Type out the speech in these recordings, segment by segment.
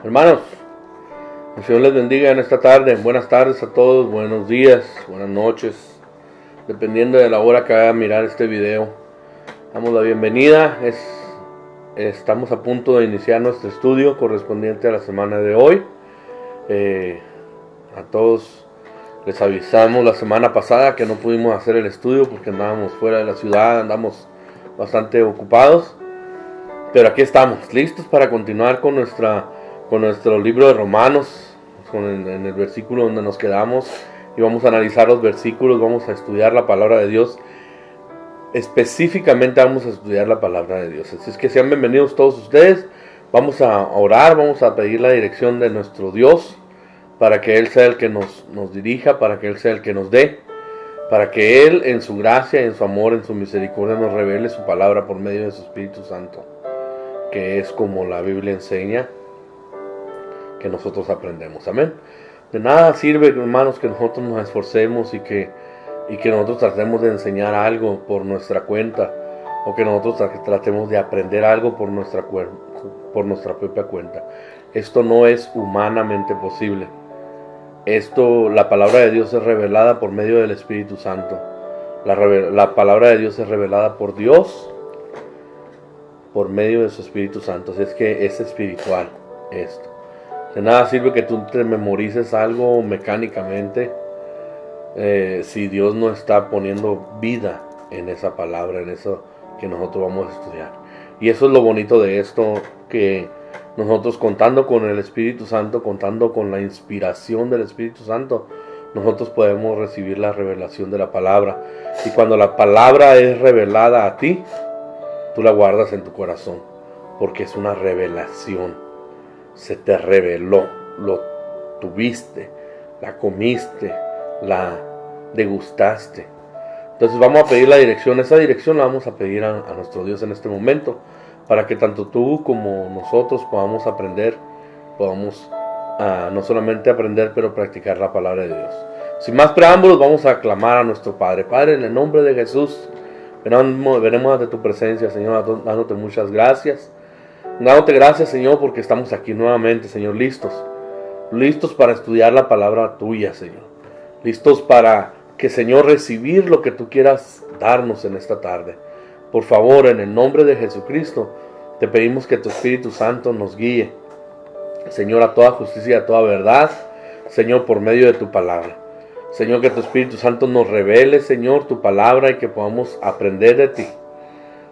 Hermanos, el Señor les bendiga en esta tarde. Buenas tardes a todos, buenos días, buenas noches, dependiendo de la hora que vaya a mirar este video. Damos la bienvenida. Estamos a punto de iniciar nuestro estudio correspondiente a la semana de hoy. A todos les avisamos la semana pasada que no pudimos hacer el estudio porque andábamos fuera de la ciudad, andamos bastante ocupados. Pero aquí estamos, listos para continuar con nuestro libro de Romanos, en el versículo donde nos quedamos, y vamos a analizar los versículos, vamos a estudiar la palabra de Dios. Específicamente vamos a estudiar la palabra de Dios. Así es que sean bienvenidos todos ustedes. Vamos a orar, vamos a pedir la dirección de nuestro Dios, para que Él sea el que nos dirija, para que Él sea el que nos dé, para que Él en su gracia, en su amor, en su misericordia nos revele su palabra por medio de su Espíritu Santo, que es como la Biblia enseña que nosotros aprendemos. Amén. De nada sirve, hermanos, que nosotros nos esforcemos y que nosotros tratemos de enseñar algo por nuestra cuenta, o que nosotros tratemos de aprender algo por nuestra propia cuenta. Esto no es humanamente posible. La palabra de Dios es revelada por medio del Espíritu Santo. La palabra de Dios es revelada por Dios por medio de su Espíritu Santo. Así es que es espiritual esto. De nada sirve que tú te memorices algo mecánicamente si Dios no está poniendo vida en esa palabra, en eso que nosotros vamos a estudiar. Y eso es lo bonito de esto, que nosotros, contando con el Espíritu Santo, contando con la inspiración del Espíritu Santo, nosotros podemos recibir la revelación de la palabra. Y cuando la palabra es revelada a ti, tú la guardas en tu corazón, porque es una revelación. Se te reveló, lo tuviste, la comiste, la degustaste. Entonces vamos a pedir la dirección. Esa dirección la vamos a pedir a nuestro Dios en este momento, para que tanto tú como nosotros podamos aprender, podamos no solamente aprender, pero practicar la palabra de Dios. Sin más preámbulos, vamos a clamar a nuestro Padre. Padre, en el nombre de Jesús, veremos ante tu presencia, Señor, dándote muchas gracias. Dándote gracias, Señor, porque estamos aquí nuevamente, Señor, listos para estudiar la palabra tuya, Señor. Listos para que, Señor, recibir lo que tú quieras darnos en esta tarde. Por favor, en el nombre de Jesucristo, te pedimos que tu Espíritu Santo nos guíe, Señor, a toda justicia y a toda verdad, Señor, por medio de tu palabra. Señor, que tu Espíritu Santo nos revele, Señor, tu palabra, y que podamos aprender de ti.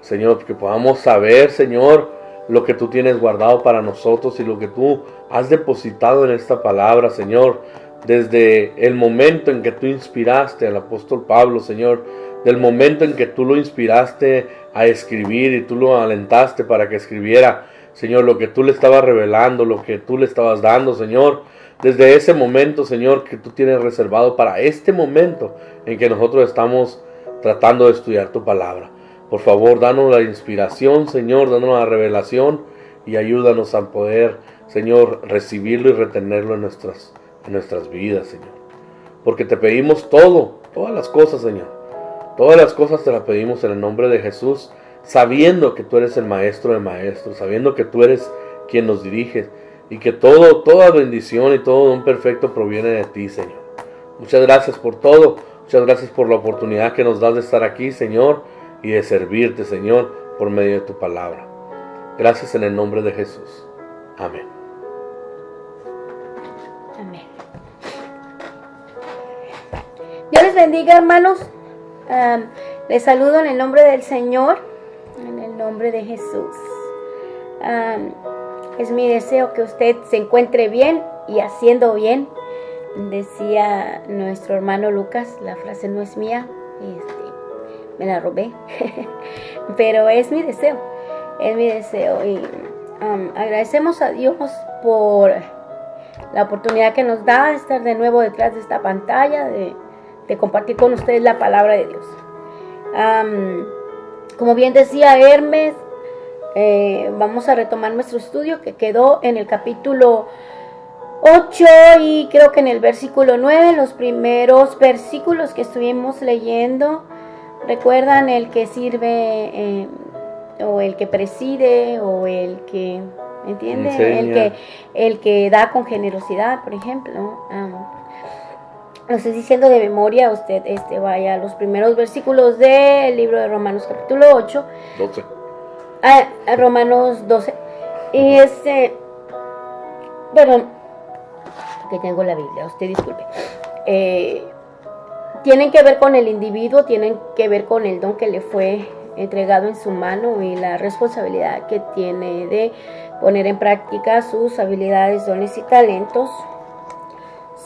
Señor, que podamos saber, Señor, lo que tú tienes guardado para nosotros y lo que tú has depositado en esta palabra, Señor, desde el momento en que tú inspiraste al apóstol Pablo, Señor, del momento en que tú lo inspiraste a escribir y tú lo alentaste para que escribiera, Señor, lo que tú le estabas revelando, lo que tú le estabas dando, Señor, desde ese momento, Señor, que tú tienes reservado para este momento en que nosotros estamos tratando de estudiar tu palabra. Por favor, danos la inspiración, Señor, danos la revelación y ayúdanos a poder, Señor, recibirlo y retenerlo en nuestras vidas, Señor. Porque te pedimos todas las cosas, Señor. Todas las cosas te las pedimos en el nombre de Jesús, sabiendo que tú eres el Maestro de maestros, sabiendo que tú eres quien nos dirige y que toda bendición y todo don perfecto proviene de ti, Señor. Muchas gracias por todo. Muchas gracias por la oportunidad que nos das de estar aquí, Señor, y de servirte, Señor, por medio de tu palabra. Gracias en el nombre de Jesús. Amén. Amén. Dios les bendiga, hermanos. Les saludo en el nombre del Señor, en el nombre de Jesús. Es mi deseo que usted se encuentre bien y haciendo bien. Decía nuestro hermano Lucas, la frase no es mía, me la robé, pero es mi deseo, y agradecemos a Dios por la oportunidad que nos da de estar de nuevo detrás de esta pantalla, de compartir con ustedes la palabra de Dios. Como bien decía Hermes, vamos a retomar nuestro estudio que quedó en el capítulo 8 y creo que en el versículo 9, los primeros versículos que estuvimos leyendo. Recuerdan el que sirve o el que preside o el que ¿me entiende? Enseña. El que da con generosidad, por ejemplo. Lo estoy diciendo de memoria, usted vaya a los primeros versículos del libro de Romanos capítulo 8. 12. A Romanos 12. Y perdón, que tengo la Biblia, usted disculpe. Tienen que ver con el individuo, tienen que ver con el don que le fue entregado en su mano y la responsabilidad que tiene de poner en práctica sus habilidades, dones y talentos.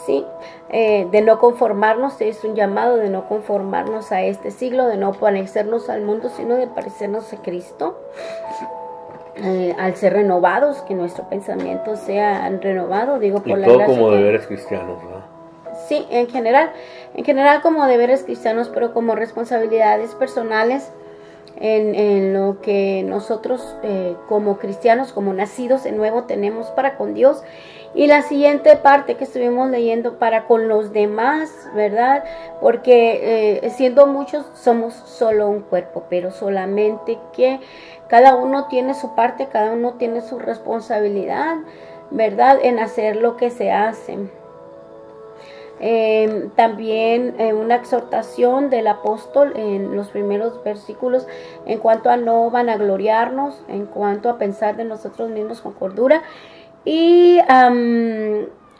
Sí, de no conformarnos, es un llamado de no conformarnos a este siglo, de no parecernos al mundo, sino de parecernos a Cristo. Al ser renovados, que nuestro pensamiento sea renovado, digo, por la todo gracia como que... deberes cristianos, ¿verdad? Sí, en general como deberes cristianos, pero como responsabilidades personales en lo que nosotros como cristianos, como nacidos de nuevo, tenemos para con Dios. Y la siguiente parte que estuvimos leyendo, para con los demás, ¿verdad? Porque siendo muchos somos solo un cuerpo, pero solamente que cada uno tiene su parte, cada uno tiene su responsabilidad, ¿verdad? En hacer lo que se hace. También una exhortación del apóstol en los primeros versículos en cuanto a no vanagloriarnos, en cuanto a pensar de nosotros mismos con cordura y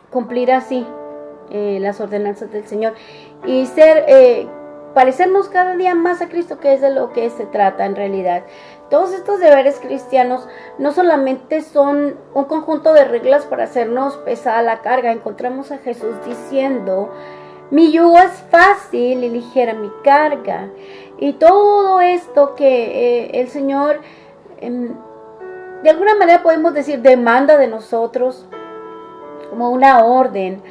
cumplir así las ordenanzas del Señor y parecernos cada día más a Cristo, que es de lo que se trata en realidad. Todos estos deberes cristianos no solamente son un conjunto de reglas para hacernos pesada la carga. Encontramos a Jesús diciendo: mi yugo es fácil y ligera mi carga. Y todo esto que el Señor, de alguna manera podemos decir, demanda de nosotros como una orden,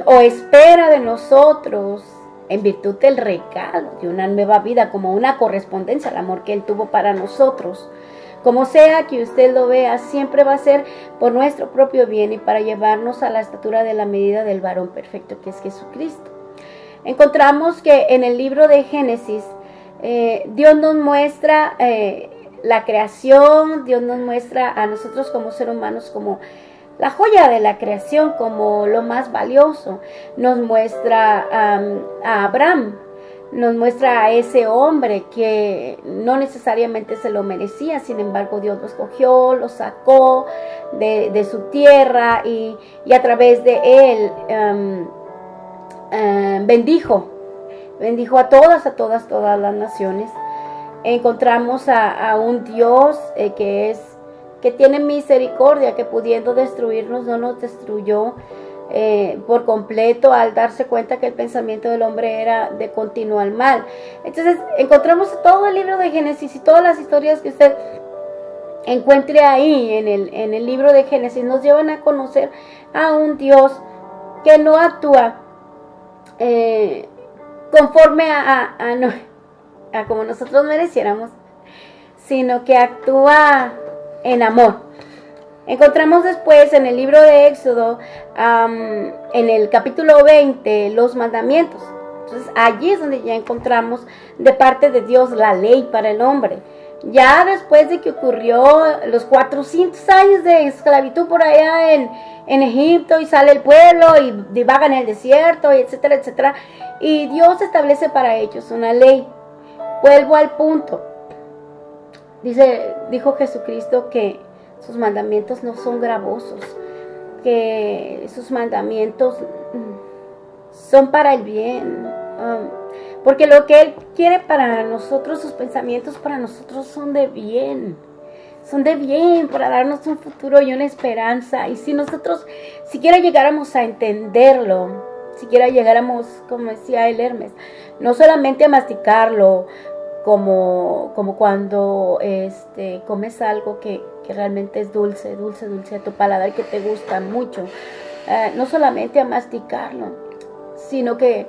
o espera de nosotros, en virtud del regalo de una nueva vida, como una correspondencia al amor que Él tuvo para nosotros. Como sea que usted lo vea, siempre va a ser por nuestro propio bien y para llevarnos a la estatura de la medida del varón perfecto, que es Jesucristo. Encontramos que en el libro de Génesis, Dios nos muestra la creación, Dios nos muestra a nosotros como seres humanos como la joya de la creación, como lo más valioso. Nos muestra a Abraham, nos muestra a ese hombre que no necesariamente se lo merecía, sin embargo Dios lo escogió, lo sacó de su tierra y a través de él bendijo a todas las naciones. Encontramos a un Dios que tiene misericordia, que pudiendo destruirnos no nos destruyó por completo al darse cuenta que el pensamiento del hombre era de continuo al mal. Entonces encontramos todo el libro de Génesis y todas las historias que usted encuentre ahí en el libro de Génesis nos llevan a conocer a un Dios que no actúa conforme a como nosotros mereciéramos, sino que actúa en amor. Encontramos después en el libro de Éxodo, en el capítulo 20, los mandamientos. Entonces allí es donde ya encontramos de parte de Dios la ley para el hombre. Ya después de que ocurrió los 400 años de esclavitud por allá en Egipto, y sale el pueblo y divaga en el desierto, y etcétera, etcétera, y Dios establece para ellos una ley. Vuelvo al punto. Dijo Jesucristo que sus mandamientos no son gravosos, que sus mandamientos son para el bien, porque lo que Él quiere para nosotros, sus pensamientos para nosotros son de bien, para darnos un futuro y una esperanza. Y si nosotros siquiera llegáramos a entenderlo, siquiera llegáramos, como decía el Hermes, no solamente a masticarlo, como cuando comes algo que realmente es dulce a tu paladar, que te gusta mucho, no solamente a masticarlo, sino que,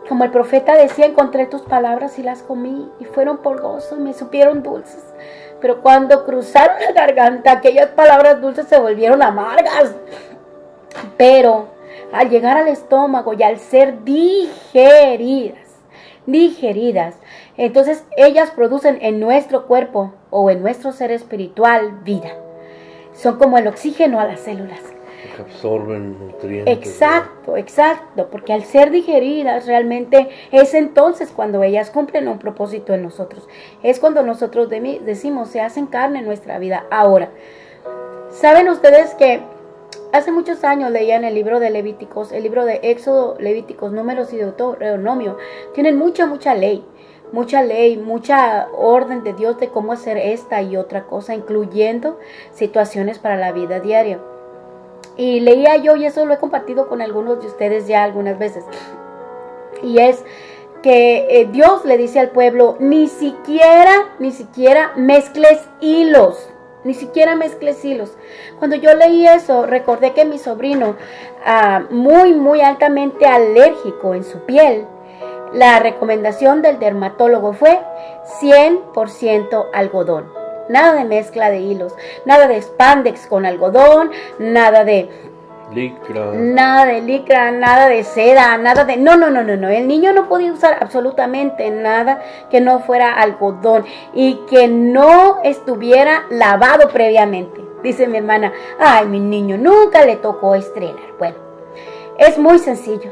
como el profeta decía, encontré tus palabras y las comí, y fueron por gozo, y me supieron dulces, pero cuando cruzaron la garganta, aquellas palabras dulces se volvieron amargas. Pero al llegar al estómago y al ser digeridas, entonces ellas producen en nuestro cuerpo o en nuestro ser espiritual vida. son como el oxígeno a las células. Que absorben nutrientes. Exacto, exacto, porque al ser digeridas realmente es entonces cuando ellas cumplen un propósito en nosotros. Es cuando nosotros decimos, se hacen carne en nuestra vida. Ahora, ¿saben ustedes que hace muchos años leían el libro de Levíticos, el libro de Éxodo, Levíticos, Números y Deuteronomio? Tienen mucha ley, mucha orden de Dios de cómo hacer esta y otra cosa, incluyendo situaciones para la vida diaria. Y leía yo, y eso lo he compartido con algunos de ustedes ya algunas veces, y es que Dios le dice al pueblo, ni siquiera mezcles hilos. Ni siquiera mezcles hilos. Cuando yo leí eso, recordé que mi sobrino, muy altamente alérgico en su piel, la recomendación del dermatólogo fue 100% algodón. Nada de mezcla de hilos, nada de spandex con algodón, nada de licra, nada de seda, nada de... No. El niño no podía usar absolutamente nada que no fuera algodón y que no estuviera lavado previamente. Dice mi hermana, ay, mi niño nunca le tocó estrenar. Bueno, es muy sencillo.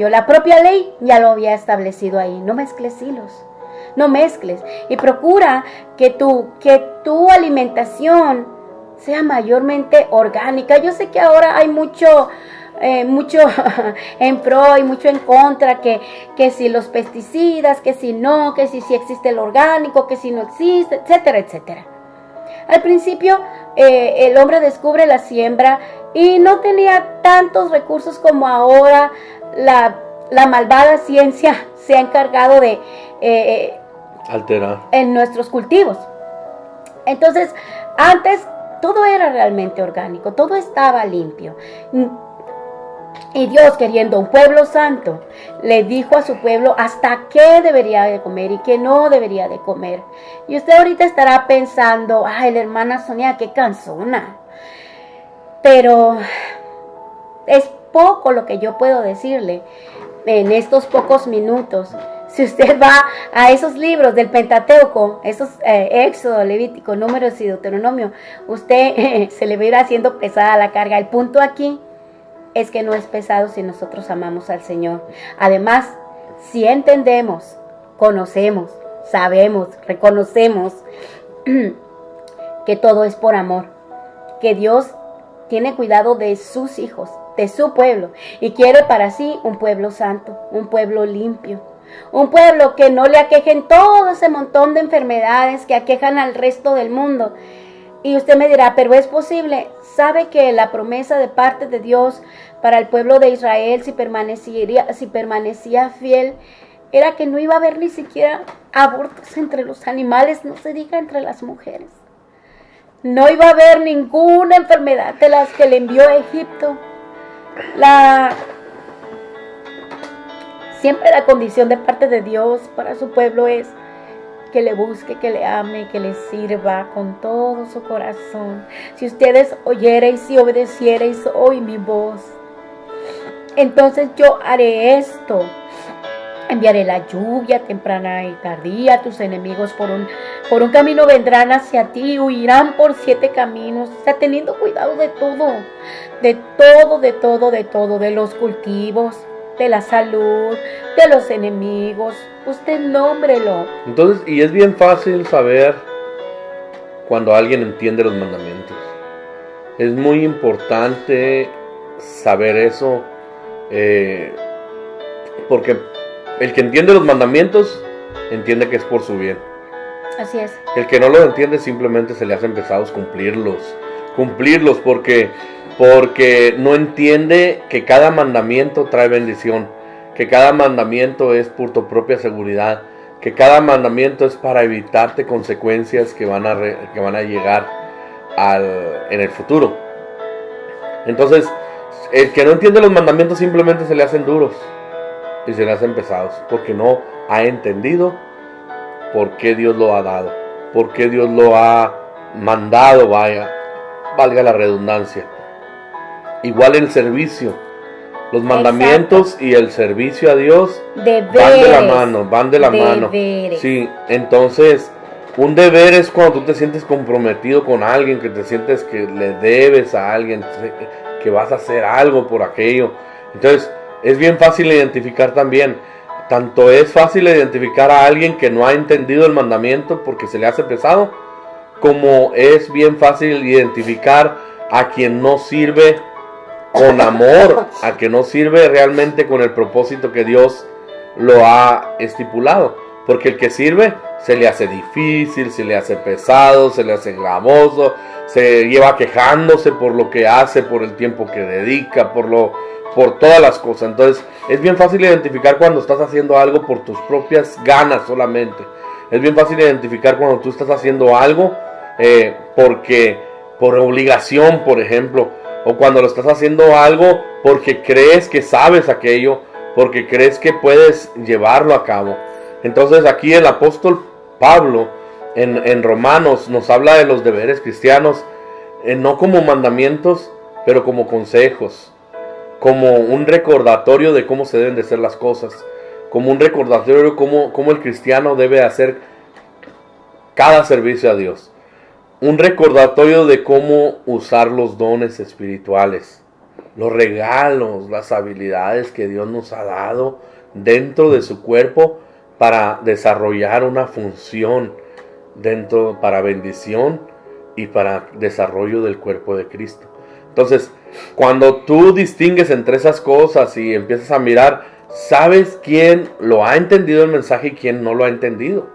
La propia ley ya lo había establecido ahí. No mezcles hilos. No mezcles y procura que tu alimentación sea mayormente orgánica. Yo sé que ahora hay mucho en pro y mucho en contra, que si los pesticidas, que si no, que si existe el orgánico, que si no existe, etcétera, etcétera. Al principio el hombre descubre la siembra y no tenía tantos recursos como ahora. La malvada ciencia se ha encargado de alterar en nuestros cultivos. Entonces, antes todo era realmente orgánico, todo estaba limpio. Y Dios, queriendo un pueblo santo, le dijo a su pueblo hasta qué debería de comer y qué no debería de comer. Y usted ahorita estará pensando, ay, la hermana Sonia, qué cansona. Pero es poco lo que yo puedo decirle en estos pocos minutos. Si usted va a esos libros del Pentateuco, esos Éxodo, Levítico, Números y Deuteronomio, usted se le va a ir haciendo pesada la carga. El punto aquí es que no es pesado si nosotros amamos al Señor. Además, si entendemos, conocemos, sabemos, reconocemos que todo es por amor, que Dios tiene cuidado de sus hijos, de su pueblo, y quiere para sí un pueblo santo, un pueblo limpio. Un pueblo que no le aquejen todo ese montón de enfermedades que aquejan al resto del mundo. Y usted me dirá, pero es posible. ¿Sabe que la promesa de parte de Dios para el pueblo de Israel, si permanecía fiel, era que no iba a haber ni siquiera abortos entre los animales, no se diga entre las mujeres? No iba a haber ninguna enfermedad de las que le envió a Egipto. Siempre la condición de parte de Dios para su pueblo es que le busque, que le ame, que le sirva con todo su corazón. Si ustedes oyereis y obedeciereis hoy mi voz, entonces yo haré esto. Enviaré la lluvia temprana y tardía. Tus enemigos por un camino vendrán hacia ti, huirán por 7 caminos. O sea, teniendo cuidado de todo, de los cultivos, de la salud, de los enemigos. Usted nómbrelo. Entonces, y es bien fácil saber cuando alguien entiende los mandamientos. Es muy importante saber eso, porque el que entiende los mandamientos entiende que es por su bien. Así es. El que no lo entiende simplemente se le hacen pesados cumplirlos porque no entiende que cada mandamiento trae bendición, que cada mandamiento es por tu propia seguridad, que cada mandamiento es para evitarte consecuencias que van a llegar en el futuro. Entonces, el que no entiende los mandamientos simplemente se le hacen duros y se le hacen pesados, porque no ha entendido por qué Dios lo ha dado, por qué Dios lo ha mandado, valga la redundancia. Igual el servicio, los mandamientos. Exacto. Y el servicio a Dios van de la mano. Sí, entonces Un deber es cuando tú te sientes comprometido con alguien, que te sientes que le debes a alguien, que vas a hacer algo por aquello. Entonces, es bien fácil identificar también. Tanto es fácil identificar a alguien que no ha entendido el mandamiento porque se le hace pesado, como es bien fácil identificar a quien no sirve con amor, a quien no sirve realmente con el propósito que Dios lo ha estipulado. Porque el que sirve se le hace difícil, se le hace pesado, se le hace gravoso, se lleva quejándose por lo que hace, por el tiempo que dedica, por todas las cosas. Entonces es bien fácil identificar cuando estás haciendo algo por tus propias ganas solamente. Es bien fácil identificar cuando tú estás haciendo algo porque por obligación, por ejemplo, o cuando lo estás haciendo algo porque crees que sabes aquello, porque crees que puedes llevarlo a cabo. Entonces aquí el apóstol Pablo en Romanos nos habla de los deberes cristianos, no como mandamientos, pero como consejos, como un recordatorio de cómo se deben de hacer las cosas, como un recordatorio de cómo el cristiano debe hacer cada servicio a Dios, un recordatorio de cómo usar los dones espirituales, los regalos, las habilidades que Dios nos ha dado dentro de su cuerpo para desarrollar una función para bendición y para desarrollo del cuerpo de Cristo. Entonces, cuando tú distingues entre esas cosas y empiezas a mirar, sabes quién lo ha entendido el mensaje y quién no lo ha entendido.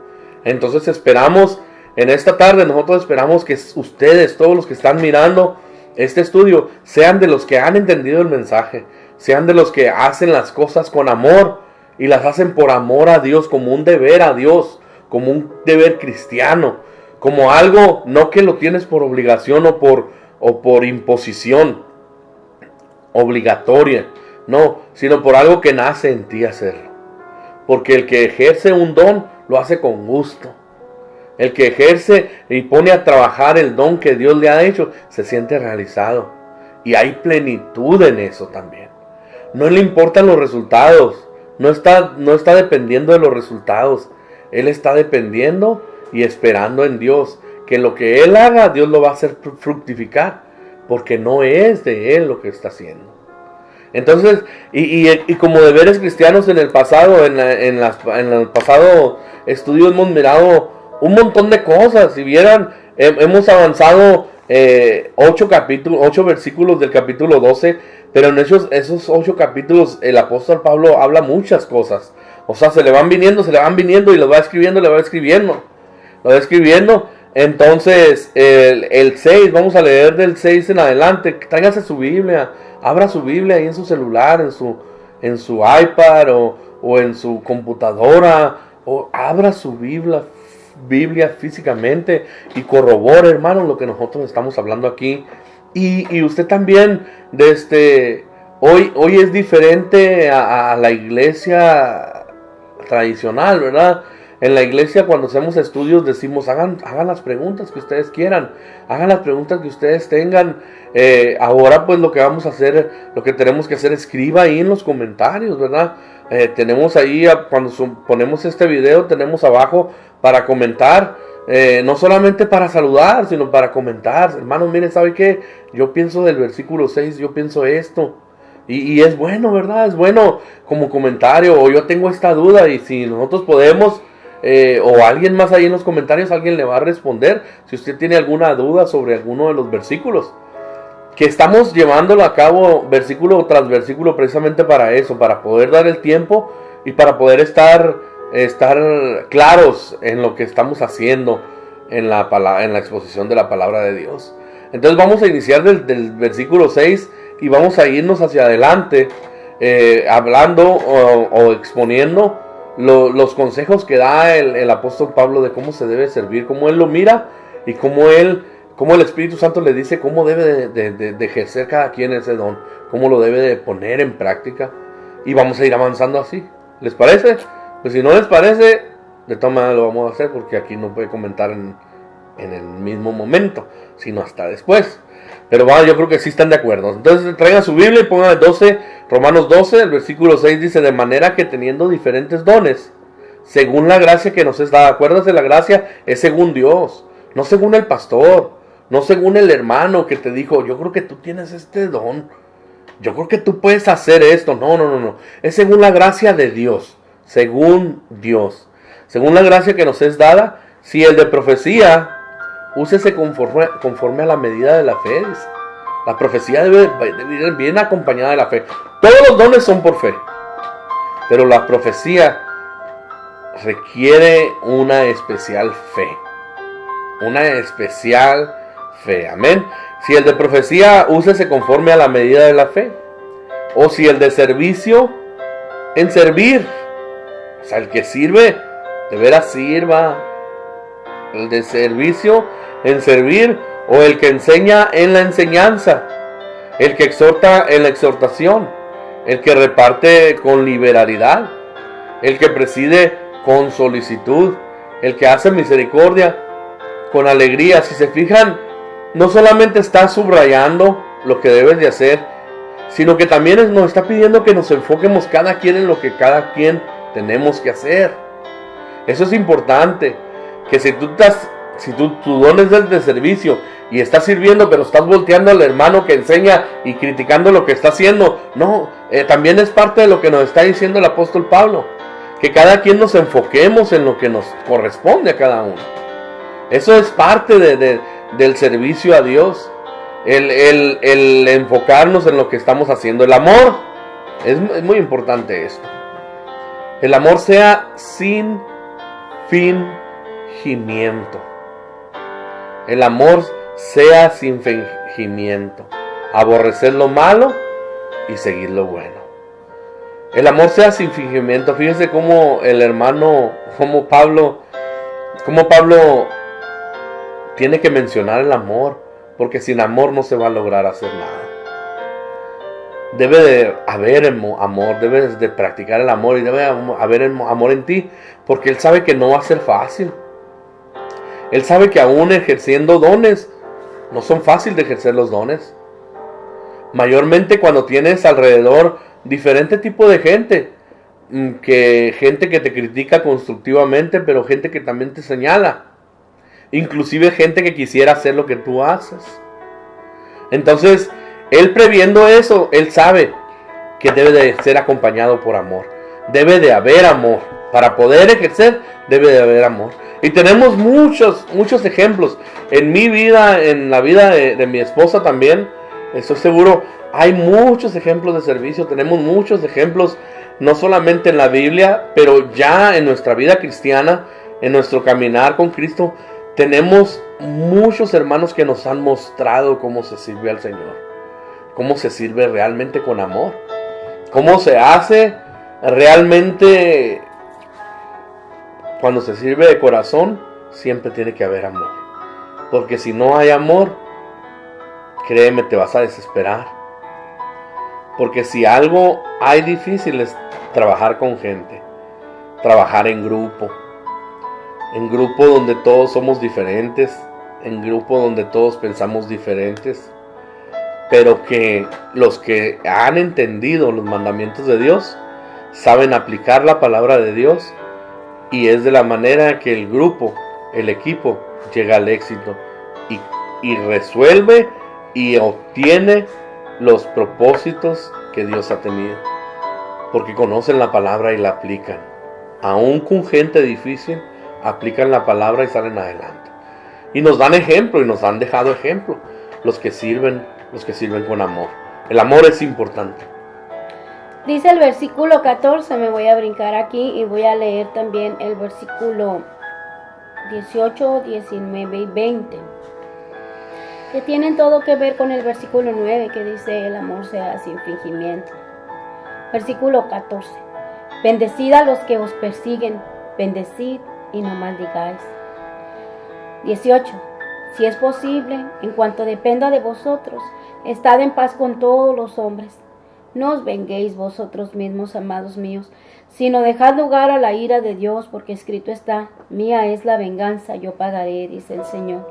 Entonces esperamos, en esta tarde nosotros esperamos que ustedes, todos los que están mirando este estudio, sean de los que han entendido el mensaje, sean de los que hacen las cosas con amor y las hacen por amor a Dios, como un deber a Dios, como un deber cristiano, como algo no que lo tienes por obligación o por imposición obligatoria, no, sino por algo que nace en ti hacerlo. Porque el que ejerce un don lo hace con gusto. El que ejerce y pone a trabajar el don que Dios le ha hecho, se siente realizado. Y hay plenitud en eso también. No le importan los resultados. No está dependiendo de los resultados. Él está dependiendo y esperando en Dios. Que lo que Él haga, Dios lo va a hacer fructificar. Porque no es de Él lo que está haciendo. Entonces, y como deberes cristianos en el pasado, en el pasado estudio hemos mirado un montón de cosas. Si vieran, hemos avanzado 8 versículos del capítulo 12. Pero en esos 8 capítulos el apóstol Pablo habla muchas cosas. O sea, se le van viniendo y lo va escribiendo. Lo va escribiendo. Entonces, el 6, vamos a leer del 6 en adelante. Tráigase su Biblia. Abra su Biblia ahí en su celular, en su iPad o en su computadora. O abra su Biblia físicamente y corrobore, hermano, lo que nosotros estamos hablando aquí. Y usted también, hoy es diferente a la iglesia tradicional, ¿verdad? En la iglesia, cuando hacemos estudios, decimos, hagan las preguntas que ustedes quieran, hagan las preguntas que ustedes tengan. Ahora, pues, lo que vamos a hacer, lo que tenemos que hacer, escriba ahí en los comentarios, ¿verdad? Tenemos ahí, cuando ponemos este video, tenemos abajo para comentar. No solamente para saludar, sino para comentar. Hermano, mire, ¿sabe qué? Yo pienso del versículo 6, yo pienso esto. Y es bueno, ¿verdad? Es bueno como comentario. O yo tengo esta duda y si nosotros podemos, o alguien más ahí en los comentarios, alguien le va a responder. Si usted tiene alguna duda sobre alguno de los versículos. Que estamos llevándolo a cabo versículo tras versículo precisamente para eso. Para poder dar el tiempo y para poder estar claros en lo que estamos haciendo en la exposición de la palabra de Dios. Entonces vamos a iniciar del versículo 6 y vamos a irnos hacia adelante hablando o exponiendo los consejos que da el apóstol Pablo de cómo se debe servir, cómo él lo mira y cómo el Espíritu Santo le dice cómo debe de ejercer cada quien ese don, cómo lo debe de poner en práctica, y vamos a ir avanzando así. ¿Les parece? Pues si no les parece, de todas maneras lo vamos a hacer, porque aquí no puede comentar en el mismo momento, sino hasta después. Pero bueno, yo creo que sí están de acuerdo. Entonces traigan su Biblia y pongan Romanos 12, el versículo 6 dice: de manera que teniendo diferentes dones, según la gracia que nos es dada. Acuérdate, la gracia es según Dios, no según el pastor, no según el hermano que te dijo, yo creo que tú tienes este don, yo creo que tú puedes hacer esto. No. Es según la gracia de Dios, según Dios, según la gracia que nos es dada. Si el de profecía, úsese conforme a la medida de la fe. La profecía debe ir bien acompañada de la fe. Todos los dones son por fe, pero la profecía requiere una especial fe. Una especial fe. Amén. Si el de profecía, úsese conforme a la medida de la fe. O si el de servicio, en servir. O sea, el que sirve, de veras sirva. El de servicio, en servir. O el que enseña, en la enseñanza. El que exhorta, en la exhortación. El que reparte con liberalidad. El que preside con solicitud. El que hace misericordia con alegría. Si se fijan, no solamente está subrayando lo que debes de hacer, sino que también nos está pidiendo que nos enfoquemos cada quien en lo que cada quien tenemos que hacer. Eso es importante, que si tu don es de servicio y estás sirviendo, pero estás volteando al hermano que enseña y criticando lo que está haciendo, no, también es parte de lo que nos está diciendo el apóstol Pablo, que cada quien nos enfoquemos en lo que nos corresponde a cada uno. Eso es parte del servicio a Dios. El enfocarnos en lo que estamos haciendo. El amor, es muy importante esto. El amor sea sin fingimiento. El amor sea sin fingimiento. Aborrecer lo malo y seguir lo bueno. El amor sea sin fingimiento. Fíjese cómo el hermano, como Pablo tiene que mencionar el amor, porque sin amor no se va a lograr hacer nada. Debe de haber amor, debes de practicar el amor y debe haber amor en ti, porque Él sabe que no va a ser fácil. Él sabe que aún ejerciendo dones, no son fáciles de ejercer los dones. Mayormente cuando tienes alrededor diferente tipo de gente que te critica constructivamente, pero gente que también te señala. Inclusive gente que quisiera hacer lo que tú haces. Entonces, Él previendo eso, Él sabe que debe de ser acompañado por amor. Debe de haber amor. Para poder ejercer, debe de haber amor. Y tenemos muchos ejemplos. En mi vida, en la vida de mi esposa también, estoy seguro, hay muchos ejemplos de servicio. Tenemos muchos ejemplos, no solamente en la Biblia, pero ya en nuestra vida cristiana, en nuestro caminar con Cristo. Tenemos muchos hermanos que nos han mostrado cómo se sirve al Señor, cómo se sirve realmente con amor, cómo se hace realmente cuando se sirve de corazón. Siempre tiene que haber amor, porque si no hay amor, créeme, te vas a desesperar, porque si algo hay difícil es trabajar con gente, trabajar en grupo donde todos somos diferentes, en grupo donde todos pensamos diferentes, pero que los que han entendido los mandamientos de Dios saben aplicar la palabra de Dios, y es de la manera que el grupo, el equipo, llega al éxito y resuelve y obtiene los propósitos que Dios ha tenido, porque conocen la palabra y la aplican. Aún con gente difícil, aplican la palabra y salen adelante. Y nos dan ejemplo, y nos han dejado ejemplo los que sirven con amor. El amor es importante. Dice el versículo 14, me voy a brincar aquí y voy a leer también el versículo 18, 19 y 20, que tienen todo que ver con el versículo 9, que dice el amor sea sin fingimiento. Versículo 14, bendecid a los que os persiguen, bendecid y no maldigáis. 18, si es posible, en cuanto dependa de vosotros, estad en paz con todos los hombres. No os venguéis vosotros mismos, amados míos, sino dejad lugar a la ira de Dios, porque escrito está, mía es la venganza, yo pagaré, dice el Señor.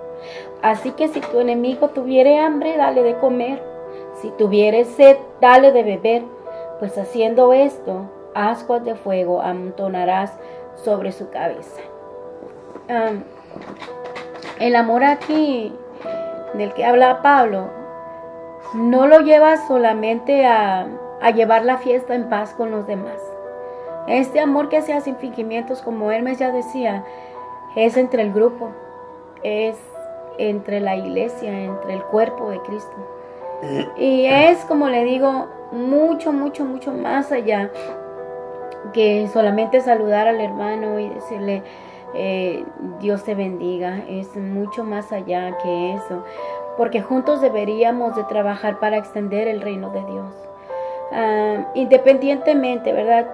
Así que si tu enemigo tuviere hambre, dale de comer, si tuviere sed, dale de beber, pues haciendo esto, ascuas de fuego amontonarás sobre su cabeza. El amor aquí del que habla Pablo no lo lleva solamente a llevar la fiesta en paz con los demás. Este amor que se hace sin fingimientos, como Hermes ya decía, es entre el grupo, es entre la iglesia, entre el cuerpo de Cristo. Y es, como le digo, mucho, mucho, mucho más allá que solamente saludar al hermano y decirle Dios te bendiga. Es mucho más allá que eso, porque juntos deberíamos de trabajar para extender el reino de Dios. Independientemente, ¿verdad?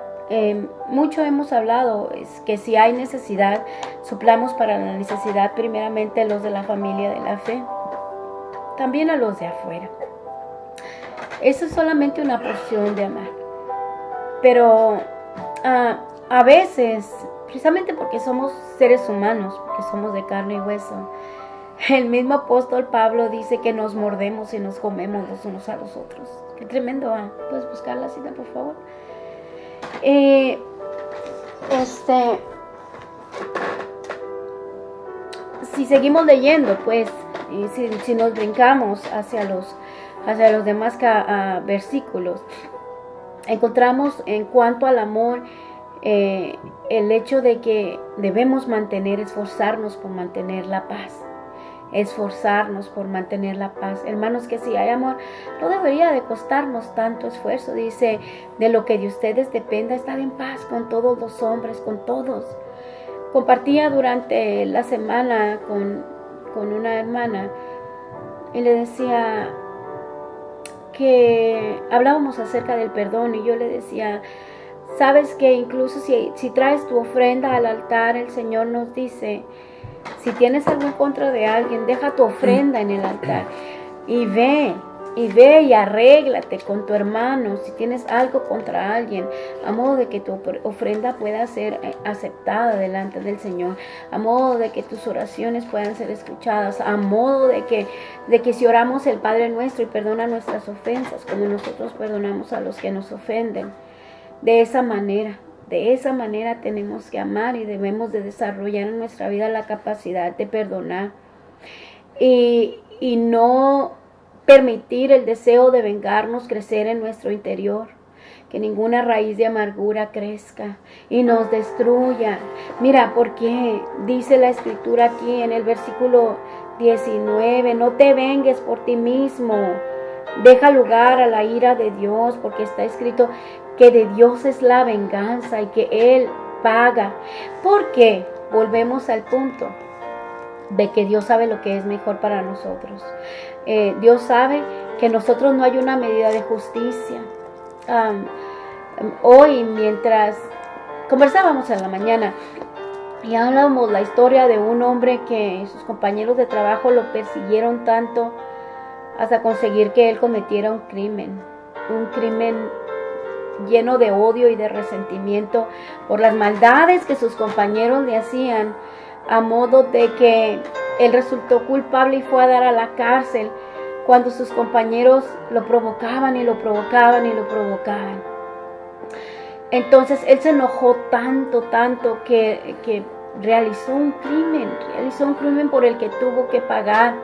Mucho hemos hablado, es que si hay necesidad, suplamos para la necesidad primeramente los de la familia de la fe, también a los de afuera. Eso es solamente una porción de amar. Pero a veces, precisamente porque somos seres humanos, porque somos de carne y hueso, el mismo apóstol Pablo dice que nos mordemos y nos comemos los unos a los otros. Qué tremendo, ¿ah? ¿Puedes buscar la cita, por favor? Si seguimos leyendo, pues, y si nos brincamos hacia los demás versículos, encontramos en cuanto al amor el hecho de que debemos esforzarnos por mantener la paz. Esforzarnos por mantener la paz. Hermanos, que si hay amor, no debería de costarnos tanto esfuerzo. Dice, de lo que de ustedes dependa, estar en paz con todos los hombres, con todos. Compartía durante la semana con una hermana y le decía que hablábamos acerca del perdón, y yo le decía, sabes que incluso si traes tu ofrenda al altar, el Señor nos dice, si tienes algo en contra de alguien, deja tu ofrenda en el altar y ve y arréglate con tu hermano si tienes algo contra alguien, a modo de que tu ofrenda pueda ser aceptada delante del Señor, a modo de que tus oraciones puedan ser escuchadas, a modo de que si oramos el Padre Nuestro y perdona nuestras ofensas como nosotros perdonamos a los que nos ofenden. De esa manera tenemos que amar y debemos de desarrollar en nuestra vida la capacidad de perdonar y no permitir el deseo de vengarnos crecer en nuestro interior, que ninguna raíz de amargura crezca y nos destruya. Mira, porque dice la Escritura aquí en el versículo 19, no te vengues por ti mismo, deja lugar a la ira de Dios, porque está escrito que de Dios es la venganza y que Él paga. Porque volvemos al punto de que Dios sabe lo que es mejor para nosotros. Dios sabe que nosotros no hay una medida de justicia. Hoy, mientras conversábamos en la mañana y hablábamos la historia de un hombre que sus compañeros de trabajo lo persiguieron tanto hasta conseguir que él cometiera un crimen lleno de odio y de resentimiento por las maldades que sus compañeros le hacían, a modo de que él resultó culpable y fue a dar a la cárcel cuando sus compañeros lo provocaban y lo provocaban y lo provocaban. Entonces él se enojó tanto que realizó un crimen por el que tuvo que pagar.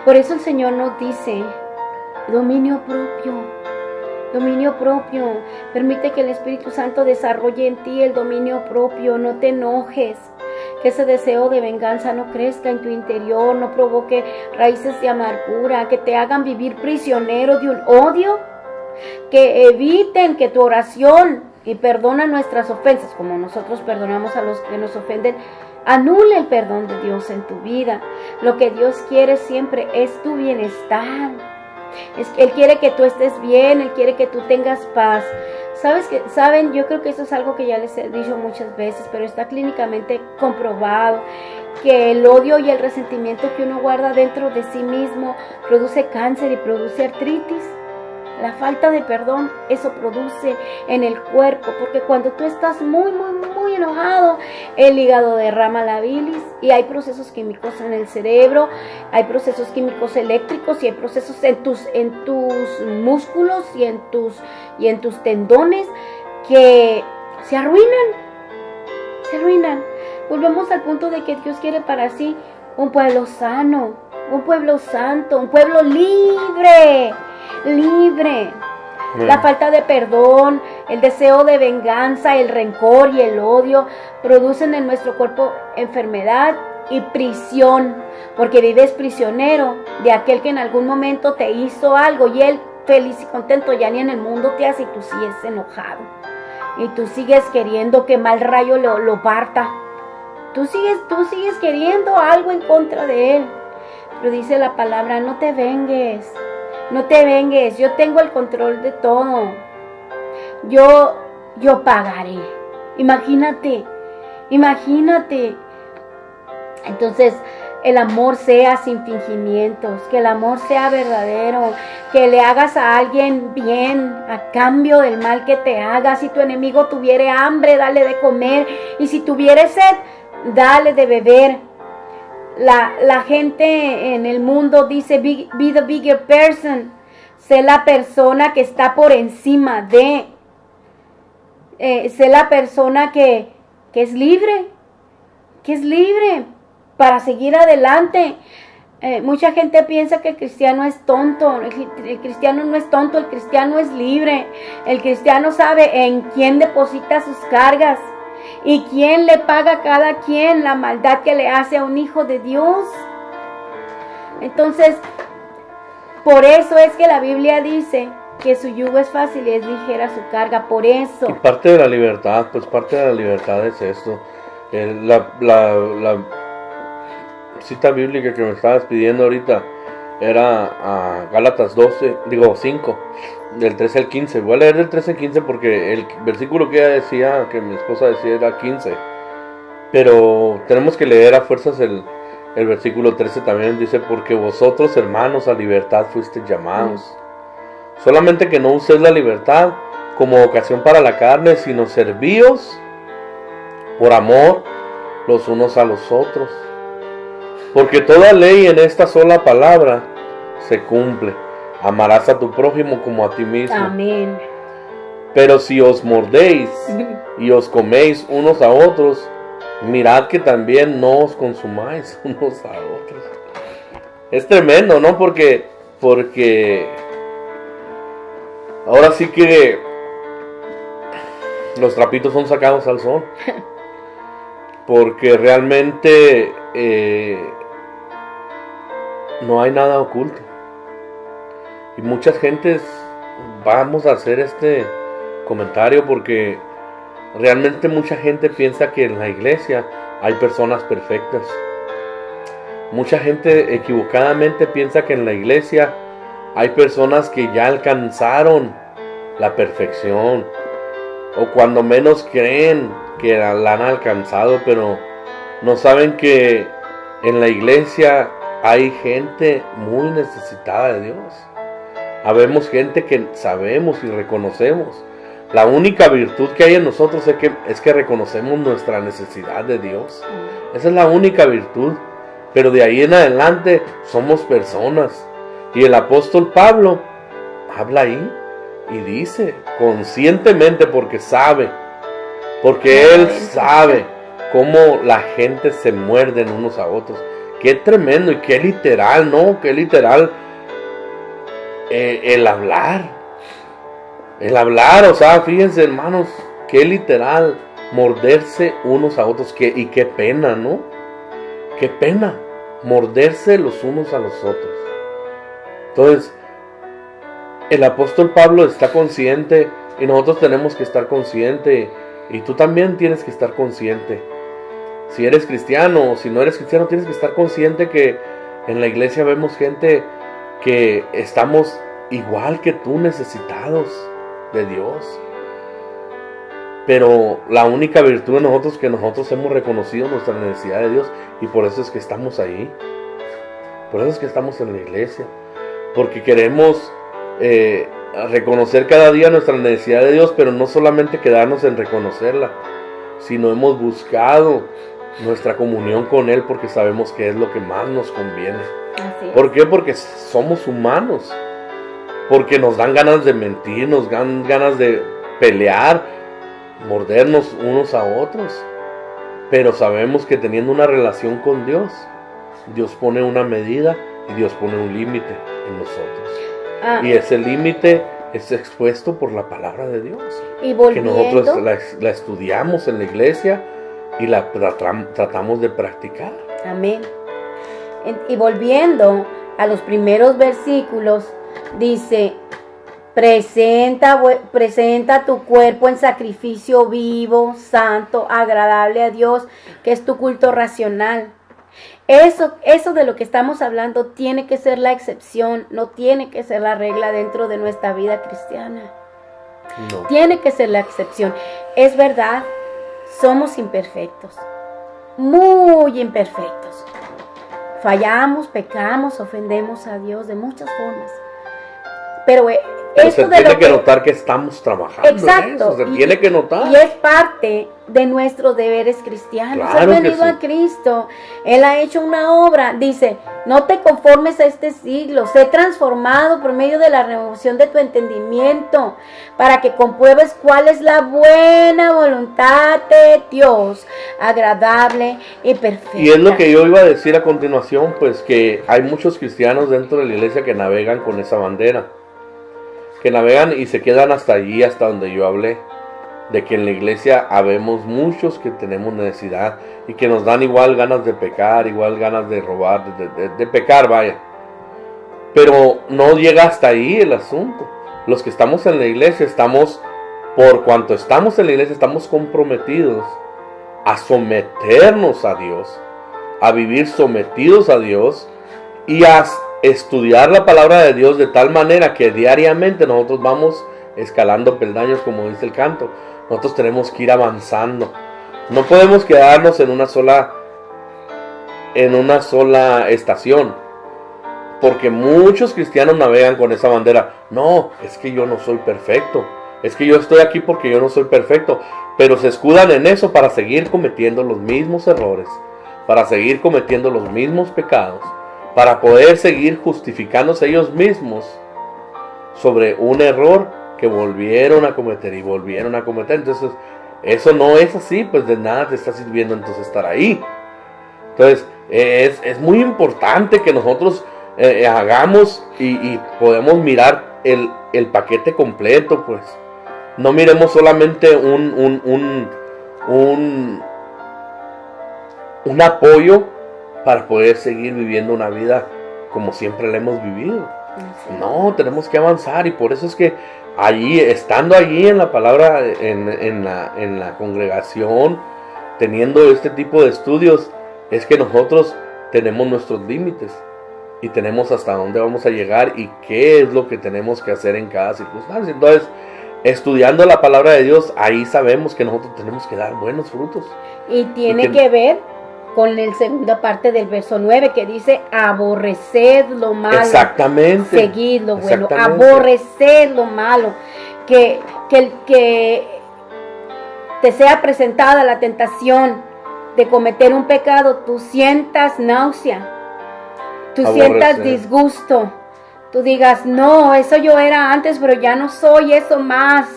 Por eso el Señor nos dice, dominio propio, permite que el Espíritu Santo desarrolle en ti el dominio propio, no te enojes, que ese deseo de venganza no crezca en tu interior, no provoque raíces de amargura, que te hagan vivir prisionero de un odio, que eviten que tu oración y perdona nuestras ofensas, como nosotros perdonamos a los que nos ofenden, anule el perdón de Dios en tu vida. Lo que Dios quiere siempre es tu bienestar. Él quiere que tú estés bien, Él quiere que tú tengas paz. ¿Saben? Yo creo que eso es algo que ya les he dicho muchas veces, pero está clínicamente comprobado que el odio y el resentimiento que uno guarda dentro de sí mismo produce cáncer y produce artritis. La falta de perdón, eso produce en el cuerpo, porque cuando tú estás muy enojado, el hígado derrama la bilis y hay procesos químicos en el cerebro, hay procesos químicos eléctricos y hay procesos en tus músculos y en tus tendones que se arruinan Se arruinan. Volvemos al punto de que Dios quiere para sí un pueblo sano, un pueblo santo, un pueblo libre, libre. La falta de perdón, el deseo de venganza, el rencor y el odio producen en nuestro cuerpo enfermedad y prisión, porque vives prisionero de aquel que en algún momento te hizo algo y él feliz y contento ya ni en el mundo te hace y tú sigues enojado y tú sigues queriendo que mal rayo lo parta. Tú sigues queriendo algo en contra de él. Pero dice la palabra, no te vengues, no te vengues, yo tengo el control de todo. Yo pagaré. Imagínate. Entonces, el amor sea sin fingimientos, que el amor sea verdadero, que le hagas a alguien bien a cambio del mal que te haga. Si tu enemigo tuviere hambre, dale de comer, y si tuviere sed, dale de beber. La gente en el mundo dice, be the bigger person. Sé la persona que está por encima de. Sé la persona que es libre. Que es libre para seguir adelante. Mucha gente piensa que el cristiano es tonto. El cristiano no es tonto, el cristiano es libre. El cristiano sabe en quién deposita sus cargas y quién le paga a cada quien la maldad que le hace a un hijo de Dios. Entonces, por eso es que la Biblia dice que su yugo es fácil y es ligera su carga. Por eso. Y parte de la libertad, pues parte de la libertad es esto. La cita bíblica que me estabas pidiendo ahorita era a Gálatas 5, del 13 al 15. Voy a leer del 13 al 15 porque el versículo que ella decía, que mi esposa decía, era 15. Pero tenemos que leer a fuerzas el versículo 13 también. Dice, porque vosotros, hermanos, a libertad fuisteis llamados. Solamente que no uséis la libertad como ocasión para la carne, sino servíos por amor los unos a los otros. Porque toda ley en esta sola palabra se cumple. Amarás a tu prójimo como a ti mismo. Amén. Pero si os mordéis y os coméis unos a otros, mirad que también no os consumáis unos a otros. Es tremendo, ¿no? Porque ahora sí que los trapitos son sacados al sol. Porque realmente no hay nada oculto. Y muchas gentes vamos a hacer este comentario porque realmente mucha gente piensa que en la iglesia hay personas perfectas. Mucha gente equivocadamente piensa que en la iglesia hay personas que ya alcanzaron la perfección, o cuando menos creen que la han alcanzado, pero no saben que en la iglesia hay gente muy necesitada de Dios. Habemos gente que sabemos y reconocemos. La única virtud que hay en nosotros es que reconocemos nuestra necesidad de Dios. Esa es la única virtud. Pero de ahí en adelante somos personas. Y el apóstol Pablo habla ahí y dice conscientemente, porque sabe, porque él sabe cómo la gente se muerden unos a otros. Qué tremendo y qué literal, ¿no? Qué literal el hablar. El hablar, o sea, fíjense, hermanos, qué literal morderse unos a otros. Y qué pena, ¿no? Qué pena morderse los unos a los otros. Entonces, el apóstol Pablo está consciente y nosotros tenemos que estar conscientes. Y tú también tienes que estar consciente. Si eres cristiano o si no eres cristiano, tienes que estar consciente que en la iglesia vemos gente que estamos igual que tú, necesitados de Dios. Pero la única virtud de nosotros, que nosotros hemos reconocido nuestra necesidad de Dios, y por eso es que estamos ahí. Por eso es que estamos en la iglesia. Porque queremos reconocer cada día nuestra necesidad de Dios, pero no solamente quedarnos en reconocerla, sino hemos buscado nuestra comunión con Él porque sabemos que es lo que más nos conviene. Así es. ¿Por qué? Porque somos humanos. Porque nos dan ganas de mentir, nos dan ganas de pelear, mordernos unos a otros. Pero sabemos que teniendo una relación con Dios, Dios pone una medida y Dios pone un límite en nosotros. Y ese límite es expuesto por la palabra de Dios. Y volviendo, que nosotros la estudiamos en la iglesia y la tratamos de practicar. Amén. Y volviendo a los primeros versículos, dice: presenta tu cuerpo en sacrificio vivo, santo, agradable a Dios, que es tu culto racional. Eso de lo que estamos hablando tiene que ser la excepción, no tiene que ser la regla dentro de nuestra vida cristiana. No. Tiene que ser la excepción. Es verdad, somos imperfectos, muy imperfectos. Fallamos, pecamos, ofendemos a Dios de muchas formas. Pero se tiene que notar que estamos trabajando. Exacto, en eso, se tiene que notar. Y es parte de nuestros deberes cristianos. Claro, Has venido sí. a Cristo, Él ha hecho una obra. Dice: no te conformes a este siglo, sé transformado por medio de la renovación de tu entendimiento, para que compruebes cuál es la buena voluntad de Dios, agradable y perfecta. Y es lo que yo iba a decir a continuación, pues que hay muchos cristianos dentro de la iglesia que navegan con esa bandera, que navegan y se quedan hasta allí, hasta donde yo hablé, de que en la iglesia habemos muchos que tenemos necesidad y que nos dan igual ganas de pecar, igual ganas de robar, de pecar, vaya. Pero no llega hasta ahí el asunto. Los que estamos en la iglesia estamos, por cuanto estamos en la iglesia, estamos comprometidos a someternos a Dios, a vivir sometidos a Dios y a estudiar la palabra de Dios de tal manera que diariamente nosotros vamos escalando peldaños, como dice el canto. Nosotros tenemos que ir avanzando. No podemos quedarnos en una sola estación, porque muchos cristianos navegan con esa bandera. No, es que yo no soy perfecto, es que yo estoy aquí porque yo no soy perfecto, pero se escudan en eso para seguir cometiendo los mismos errores, para seguir cometiendo los mismos pecados, para poder seguir justificándose ellos mismos sobre un error que volvieron a cometer y volvieron a cometer. Entonces, eso no es así, pues de nada te está sirviendo entonces estar ahí. Entonces, es muy importante que nosotros hagamos y podemos mirar el paquete completo, pues. No miremos solamente un apoyo para poder seguir viviendo una vida como siempre la hemos vivido. No, tenemos que avanzar, y por eso es que allí, estando allí en la palabra, en la congregación, teniendo este tipo de estudios, es que nosotros tenemos nuestros límites y tenemos hasta dónde vamos a llegar y qué es lo que tenemos que hacer en cada circunstancia. Entonces, estudiando la palabra de Dios, ahí sabemos que nosotros tenemos que dar buenos frutos. Y tiene que ver con la segunda parte del verso 9, que dice: aborreced lo malo. Exactamente. Seguid lo bueno. Aborreced lo malo. Que te sea presentada la tentación de cometer un pecado, tú sientas náusea, tú sientas disgusto, tú digas: no, eso yo era antes, pero ya no soy eso más.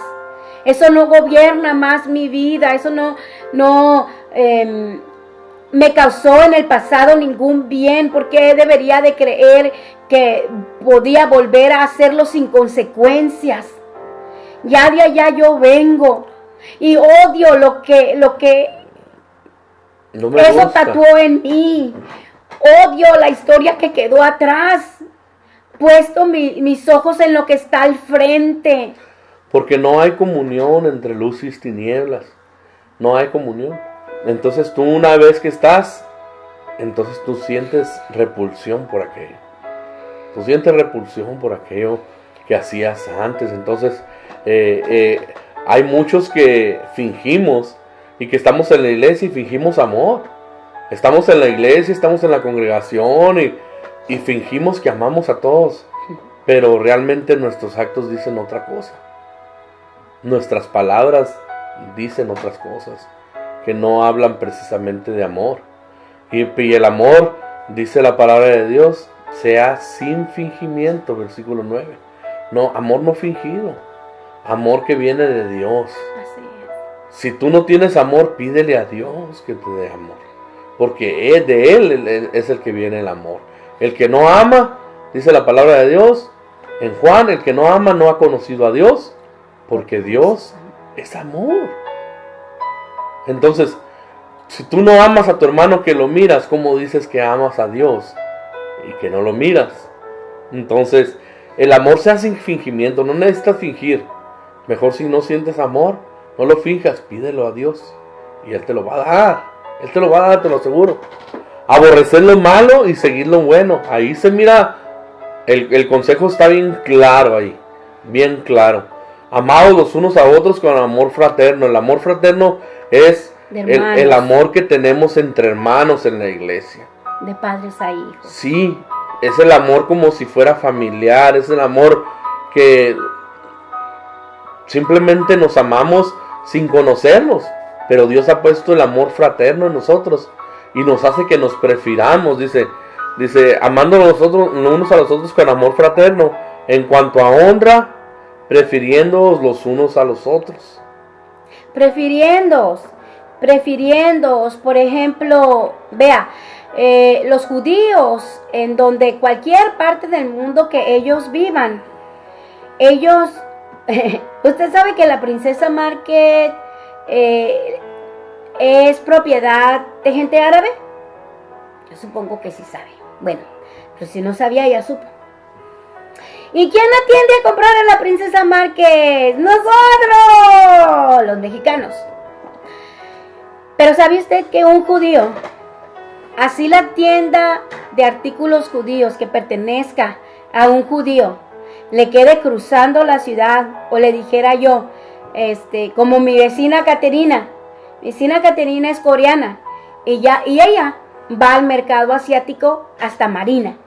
Eso no gobierna más mi vida. Eso no me causó en el pasado ningún bien. ¿Por qué debería de creer que podía volver a hacerlo sin consecuencias? Ya de allá yo vengo y odio lo que no me eso gusta. tatuó en mí. Odio la historia que quedó atrás. Puesto mis ojos en lo que está al frente. Porque no hay comunión entre luz y tinieblas. No hay comunión. Entonces tú, una vez que estás, entonces tú sientes repulsión por aquello. Tú sientes repulsión por aquello que hacías antes. Entonces hay muchos que fingimos y que estamos en la iglesia y fingimos amor. Estamos en la iglesia, estamos en la congregación y fingimos que amamos a todos. Pero realmente nuestros actos dicen otra cosa. Nuestras palabras dicen otras cosas, que no hablan precisamente de amor. Y el amor, dice la palabra de Dios, sea sin fingimiento, versículo 9. No, amor no fingido, amor que viene de Dios. Así Si tú no tienes amor, pídele a Dios que te dé amor. Porque de Él es el que viene el amor. El que no ama, dice la palabra de Dios en Juan, el que no ama no ha conocido a Dios, porque Dios es amor. Entonces, si tú no amas a tu hermano que lo miras, ¿cómo dices que amas a Dios y que no lo miras? Entonces, el amor se hace sin fingimiento, no necesitas fingir. Mejor si no sientes amor, no lo finjas, pídelo a Dios y Él te lo va a dar. Él te lo va a dar, te lo aseguro. Aborrecer lo malo y seguir lo bueno. Ahí se mira, el consejo está bien claro ahí, bien claro. Amados los unos a otros con amor fraterno. El amor fraterno es el amor que tenemos entre hermanos en la iglesia. De padres a hijos. Sí, es el amor como si fuera familiar, es el amor que simplemente nos amamos sin conocernos, pero Dios ha puesto el amor fraterno en nosotros y nos hace que nos prefiramos, dice, amando nosotros unos a los otros con amor fraterno, en cuanto a honra, prefiriéndoos los unos a los otros. Prefiriéndoos, por ejemplo, vea, los judíos, en donde cualquier parte del mundo que ellos vivan, ellos, usted sabe que la princesa Margaret es propiedad de gente árabe. Yo supongo que sí sabe. Bueno, pero si no sabía, ya supo. ¿Y quién atiende a comprar a la princesa Margaret? ¡Nosotros! Los mexicanos. Pero ¿sabe usted que un judío, así la tienda de artículos judíos que pertenezca a un judío, le quede cruzando la ciudad, o le dijera yo, como mi vecina Caterina es coreana, y ella va al mercado asiático hasta Marina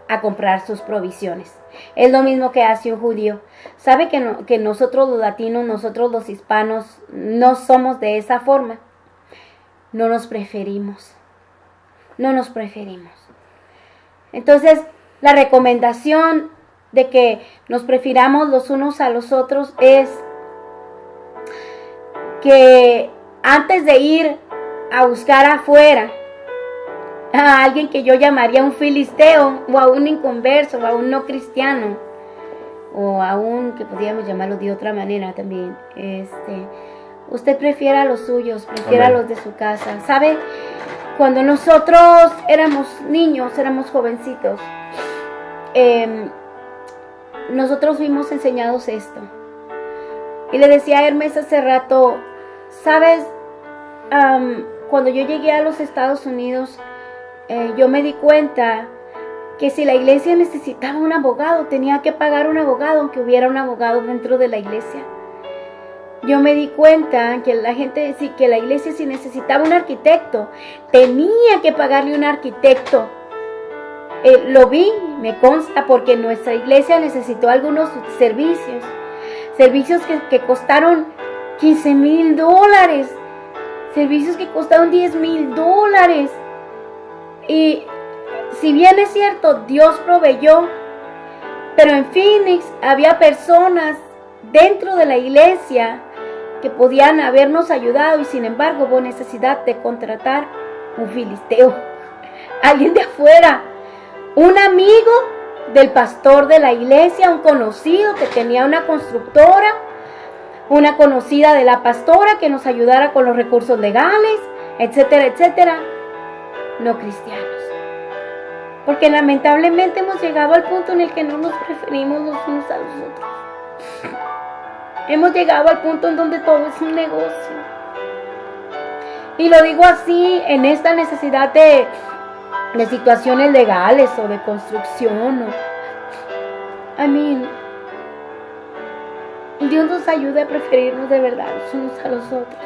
a comprar sus provisiones? Es lo mismo que hace un judío. ¿Sabe que nosotros los latinos, nosotros los hispanos, no somos de esa forma? No nos preferimos. Entonces, la recomendación de que nos prefiramos los unos a los otros es que antes de ir a buscar afuera a alguien que yo llamaría un filisteo, o a un inconverso, o a un no cristiano, o a un, que podríamos llamarlo de otra manera también, usted prefiera a los suyos, prefiera a los de su casa. ¿Sabe? Cuando nosotros éramos niños, éramos jovencitos, nosotros fuimos enseñados esto. Y le decía a Hermes hace rato, ¿sabes? Cuando yo llegué a los Estados Unidos, yo me di cuenta que si la iglesia necesitaba un abogado, tenía que pagar un abogado, aunque hubiera un abogado dentro de la iglesia. Yo me di cuenta que la iglesia si necesitaba un arquitecto, tenía que pagarle un arquitecto. Lo vi, me consta, porque nuestra iglesia necesitó algunos servicios que costaron $15,000, servicios que costaron $10,000. Y si bien es cierto, Dios proveyó, pero en Phoenix había personas dentro de la iglesia que podían habernos ayudado, y sin embargo hubo necesidad de contratar un filisteo, alguien de afuera, un amigo del pastor de la iglesia, un conocido que tenía una constructora, una conocida de la pastora que nos ayudara con los recursos legales, etcétera, etcétera. No cristianos. Porque lamentablemente hemos llegado al punto en el que no nos preferimos los unos a los otros. Hemos llegado al punto en donde todo es un negocio. Y lo digo así, en esta necesidad de situaciones legales o de construcción. Dios nos ayude a preferirnos de verdad los unos a los otros.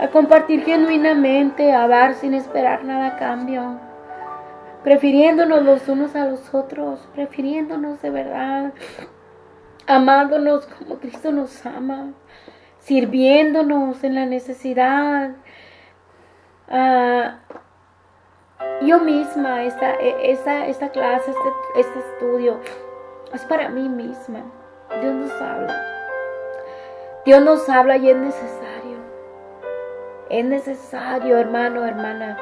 A compartir genuinamente, a dar sin esperar nada a cambio. Prefiriéndonos los unos a los otros, prefiriéndonos de verdad. Amándonos como Cristo nos ama, sirviéndonos en la necesidad. Yo misma, esta clase, este estudio, es para mí misma. Dios nos habla y es necesario. Es necesario, hermano, hermana,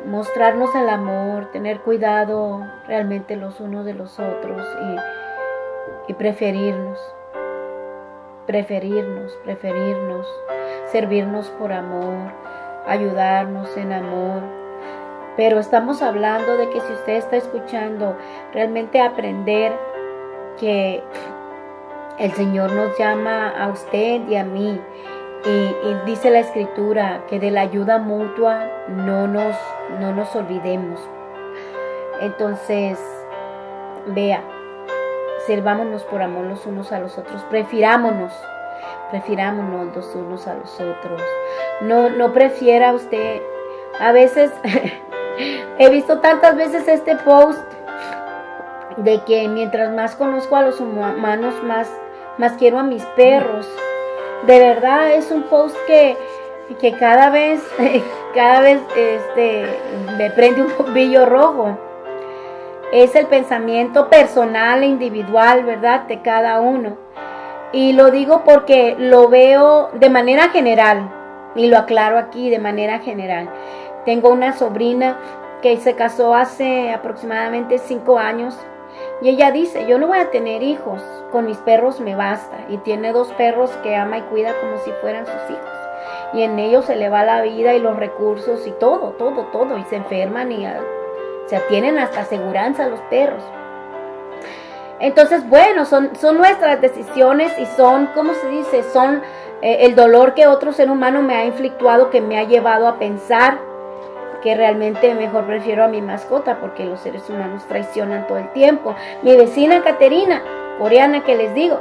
mostrarnos el amor, tener cuidado realmente los unos de los otros y preferirnos, servirnos por amor, ayudarnos en amor. Pero estamos hablando de que si usted está escuchando, realmente aprender que el Señor nos llama a usted y a mí. Y dice la Escritura que de la ayuda mutua no nos olvidemos. Entonces, vea, sirvámonos por amor los unos a los otros. Prefirámonos los unos a los otros. No prefiera usted. A veces, he visto tantas veces este post de que mientras más conozco a los humanos, más quiero a mis perros. De verdad es un post que cada vez me prende un bombillo rojo. Es el pensamiento personal e individual, ¿verdad? De cada uno. Y lo digo porque lo veo de manera general. Y lo aclaro aquí de manera general. Tengo una sobrina que se casó hace aproximadamente 5 años. Y ella dice, yo no voy a tener hijos, con mis perros me basta. Y tiene 2 perros que ama y cuida como si fueran sus hijos. Y en ellos se le va la vida y los recursos y todo. Y se enferman y se tienen hasta aseguranza los perros. Entonces, bueno, son nuestras decisiones y son, ¿cómo se dice? Son el dolor que otro ser humano me ha inflictuado, que me ha llevado a pensar que realmente mejor prefiero a mi mascota, porque los seres humanos traicionan todo el tiempo. Mi vecina Caterina, coreana, que les digo,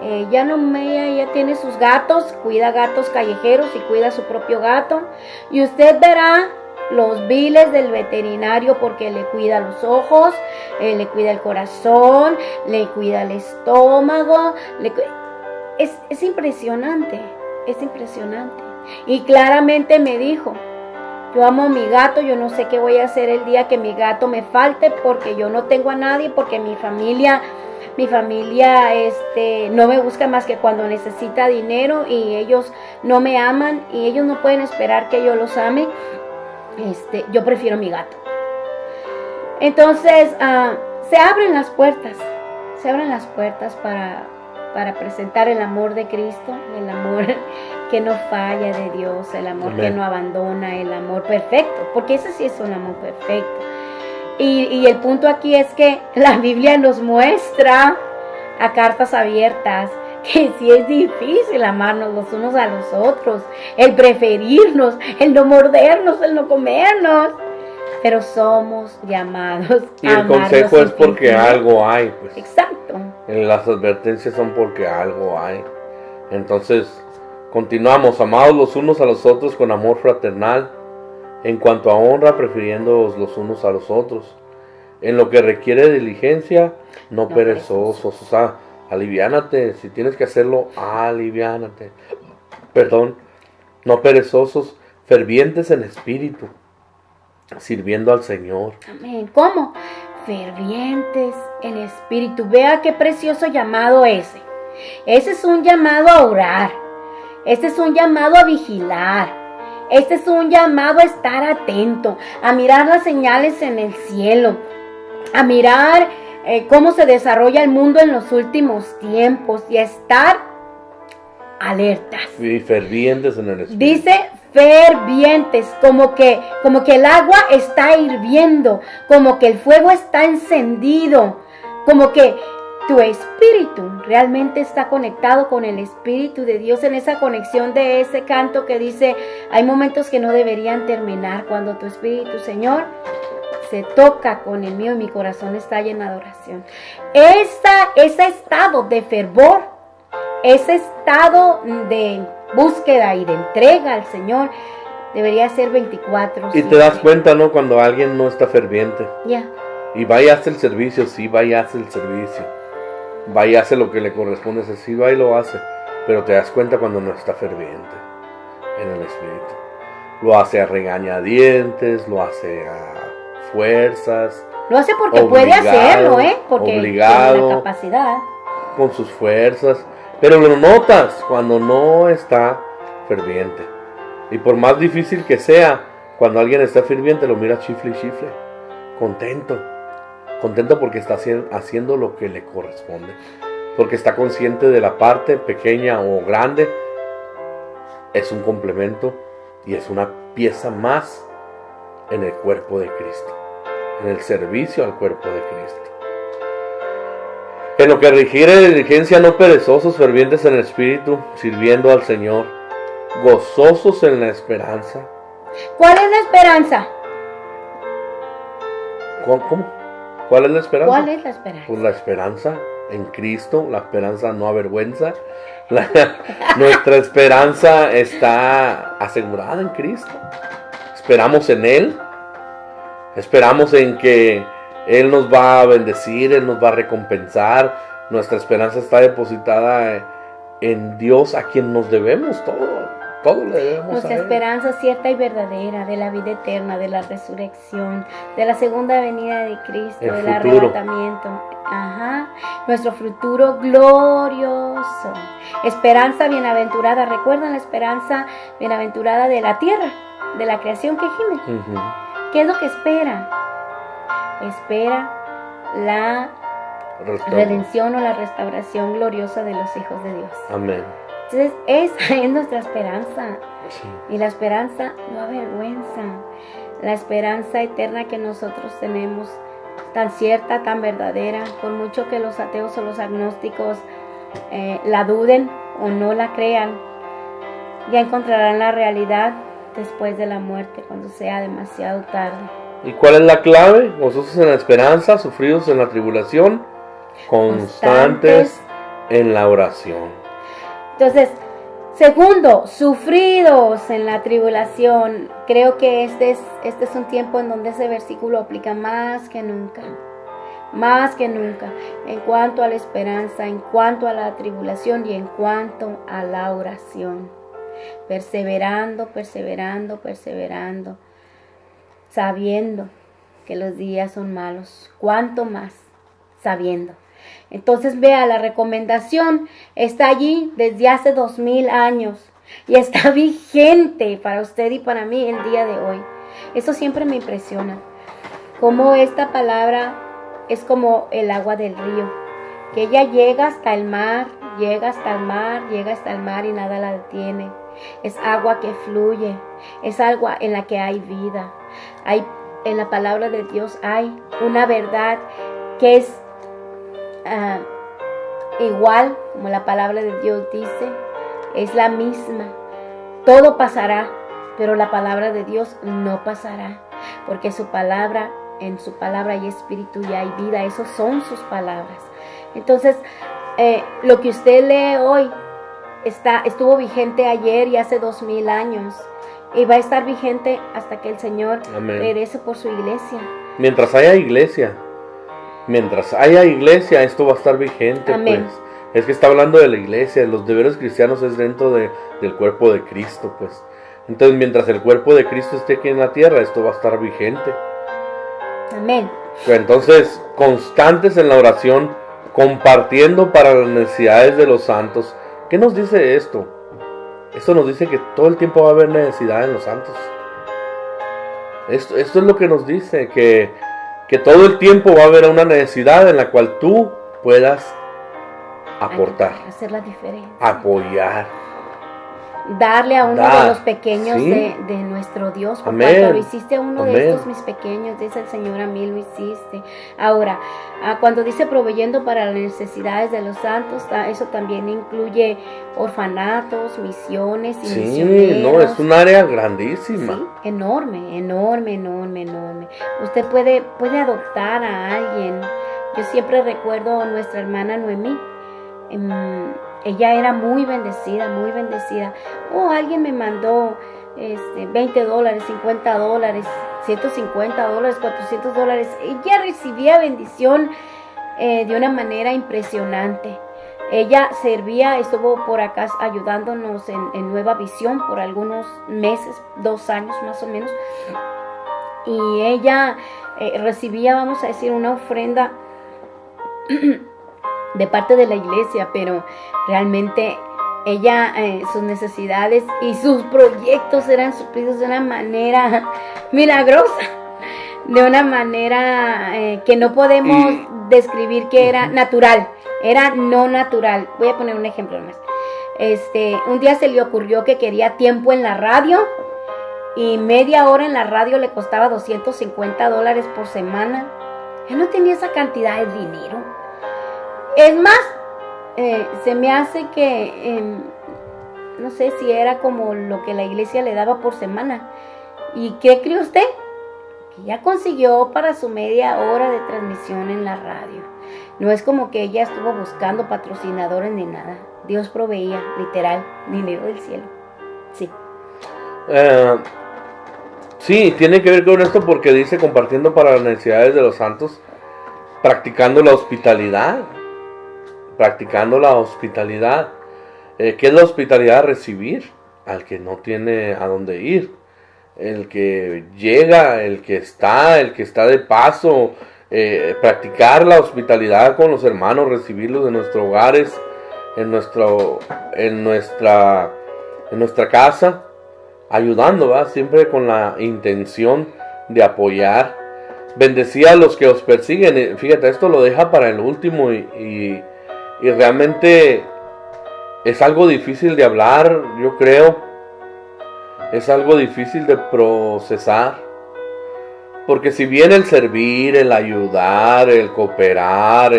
ella tiene sus gatos, cuida gatos callejeros y cuida su propio gato, y usted verá los biles del veterinario porque le cuida los ojos, le cuida el corazón, le cuida el estómago, es impresionante, y claramente me dijo, yo amo a mi gato, yo no sé qué voy a hacer el día que mi gato me falte, porque yo no tengo a nadie, porque mi familia no me busca más que cuando necesita dinero, y ellos no me aman y ellos no pueden esperar que yo los ame. Yo prefiero mi gato. Entonces se abren las puertas para presentar el amor de Cristo, el amor que no falla de Dios, el amor que no abandona, el amor perfecto, porque ese sí es un amor perfecto. Y el punto aquí es que la Biblia nos muestra a cartas abiertas que sí es difícil amarnos los unos a los otros, el preferirnos, el no mordernos, el no comernos, pero somos llamados y el consejo es porque algo hay, pues. Exacto. Las advertencias son porque algo hay. Entonces, continuamos, amados los unos a los otros con amor fraternal, en cuanto a honra, prefiriéndoos los unos a los otros, en lo que requiere diligencia, no perezosos. O sea, aliviánate, si tienes que hacerlo, aliviánate. No perezosos, fervientes en espíritu, sirviendo al Señor. Amén. ¿Cómo? Fervientes en espíritu. Vea qué precioso llamado ese. Ese es un llamado a orar. Este es un llamado a vigilar. Este es un llamado a estar atento, a mirar las señales en el cielo, a mirar cómo se desarrolla el mundo en los últimos tiempos y a estar alertas. Y fervientes en el espíritu. Dice fervientes, como que el agua está hirviendo, como que el fuego está encendido, como que tu espíritu realmente está conectado con el Espíritu de Dios, en esa conexión de ese canto que dice, hay momentos que no deberían terminar, cuando tu espíritu, Señor, se toca con el mío y mi corazón está lleno de adoración. Ese estado de fervor, ese estado de búsqueda y de entrega al Señor debería ser 24/7. Y te das cuenta, ¿no? Cuando alguien no está ferviente. Ya. Y vaya a hacer el servicio, sí, vaya a hacer el servicio. Vaya a hacer lo que le corresponde, sí, va y lo hace. Pero te das cuenta cuando no está ferviente en el espíritu. Lo hace a regañadientes, lo hace a fuerzas. Lo hace porque puede hacerlo, porque obligado, tiene la capacidad. Con sus fuerzas. Pero lo notas cuando no está ferviente. Y por más difícil que sea, cuando alguien está ferviente, lo mira chifle y chifle. Contento. Contento porque está haciendo lo que le corresponde. Porque está consciente de la parte pequeña o grande. Es un complemento y es una pieza más en el cuerpo de Cristo. En el servicio al cuerpo de Cristo. En lo que requiere diligencia, no perezosos, fervientes en el espíritu, sirviendo al Señor, gozosos en la esperanza. ¿Cuál es la esperanza? ¿Cómo? ¿Cuál es la esperanza? ¿Cuál es la esperanza? Pues la esperanza en Cristo, la esperanza no avergüenza. Nuestra esperanza está asegurada en Cristo. Esperamos en Él. Esperamos en que Él nos va a bendecir, Él nos va a recompensar. Nuestra esperanza está depositada en Dios, a quien nos debemos todo. Todo le debemos Nuestra a Él. esperanza cierta y verdadera de la vida eterna, de la resurrección, de la segunda venida de Cristo, El del futuro. arrebatamiento. Ajá. Nuestro futuro glorioso. Esperanza bienaventurada. ¿Recuerdan la esperanza bienaventurada de la tierra, de la creación que gime? Ujú. ¿Qué es lo que espera? Espera la redención o la restauración gloriosa de los hijos de Dios. Amén. Entonces, esa es nuestra esperanza. Sí. Y la esperanza no avergüenza. La esperanza eterna que nosotros tenemos, tan cierta, tan verdadera, por mucho que los ateos o los agnósticos la duden o no la crean, ya encontrarán la realidad después de la muerte, cuando sea demasiado tarde. ¿Y cuál es la clave? Gozosos en la esperanza, sufridos en la tribulación, constantes en la oración. Entonces, segundo, sufridos en la tribulación. Creo que este es un tiempo en donde ese versículo aplica más que nunca. Más que nunca. En cuanto a la esperanza, en cuanto a la tribulación y en cuanto a la oración. Perseverando, perseverando, perseverando. Sabiendo que los días son malos. ¿Cuánto más? Sabiendo. Entonces vea, la recomendación está allí desde hace 2000 años y está vigente para usted y para mí el día de hoy. Eso siempre me impresiona, cómo esta palabra es como el agua del río, que ella llega hasta el mar, llega hasta el mar, llega hasta el mar y nada la detiene. Es agua que fluye, es agua en la que hay vida. En la palabra de Dios hay una verdad que es igual como la palabra de Dios dice, es la misma. Todo pasará, pero la palabra de Dios no pasará, porque su palabra, en su palabra hay espíritu y hay vida. Esas son sus palabras. Entonces, lo que usted lee hoy estuvo vigente ayer y hace 2000 años, y va a estar vigente hasta que el Señor regrese por su iglesia. Mientras haya iglesia. Mientras haya iglesia, esto va a estar vigente. Amén. Pues. Es que está hablando de la iglesia, los deberes cristianos es dentro del cuerpo de Cristo, pues. Entonces, mientras el cuerpo de Cristo esté aquí en la tierra, esto va a estar vigente. Amén. Entonces, constantes en la oración, compartiendo para las necesidades de los santos. ¿Qué nos dice esto? Esto nos dice que todo el tiempo va a haber necesidad en los santos. Esto es lo que nos dice, que todo el tiempo va a haber una necesidad en la cual tú puedas aportar, hacer la diferencia, apoyar, darle a uno de los pequeños, ¿sí?, de nuestro Dios. Por cuanto lo hiciste a uno de estos mis pequeños, dice el Señor, a mí lo hiciste. Ahora, cuando dice proveyendo para las necesidades de los santos, eso también incluye orfanatos, misiones y misioneros. No, es un área grandísima. Sí, enorme, enorme, enorme, enorme. Usted puede adoptar a alguien. Yo siempre recuerdo a nuestra hermana Noemí. Ella era muy bendecida, muy bendecida. Alguien me mandó $20, $50, $150, $400. Ella recibía bendición de una manera impresionante. Ella servía, estuvo por acá ayudándonos en Nueva Visión por algunos meses, 2 años más o menos. Y ella recibía, vamos a decir, una ofrenda de parte de la iglesia, pero realmente ella, sus necesidades y sus proyectos eran suplidos de una manera milagrosa, de una manera que no podemos describir que era natural, era no natural. Voy a poner un ejemplo más. Un día se le ocurrió que quería tiempo en la radio y media hora en la radio le costaba $250 por semana. Él no tenía esa cantidad de dinero. Es más, se me hace que, no sé si era como lo que la iglesia le daba por semana. ¿Y qué cree usted? Que ya consiguió para su media hora de transmisión en la radio. No es como que ella estuvo buscando patrocinadores ni nada. Dios proveía, literal, dinero del cielo. Sí. Sí, tiene que ver con esto porque dice compartiendo para las necesidades de los santos, practicando la hospitalidad. Practicando la hospitalidad. ¿Qué es la hospitalidad? Recibir al que no tiene a dónde ir. El que llega, el que está de paso. Practicar la hospitalidad con los hermanos, recibirlos en nuestros hogares, en nuestra casa, ayudando, ¿va? Siempre con la intención de apoyar. Bendecía a los que os persiguen. Fíjate, esto lo deja para el último y realmente es algo difícil de hablar, yo creo. Es algo difícil de procesar. Porque si bien el servir, el ayudar, el cooperar,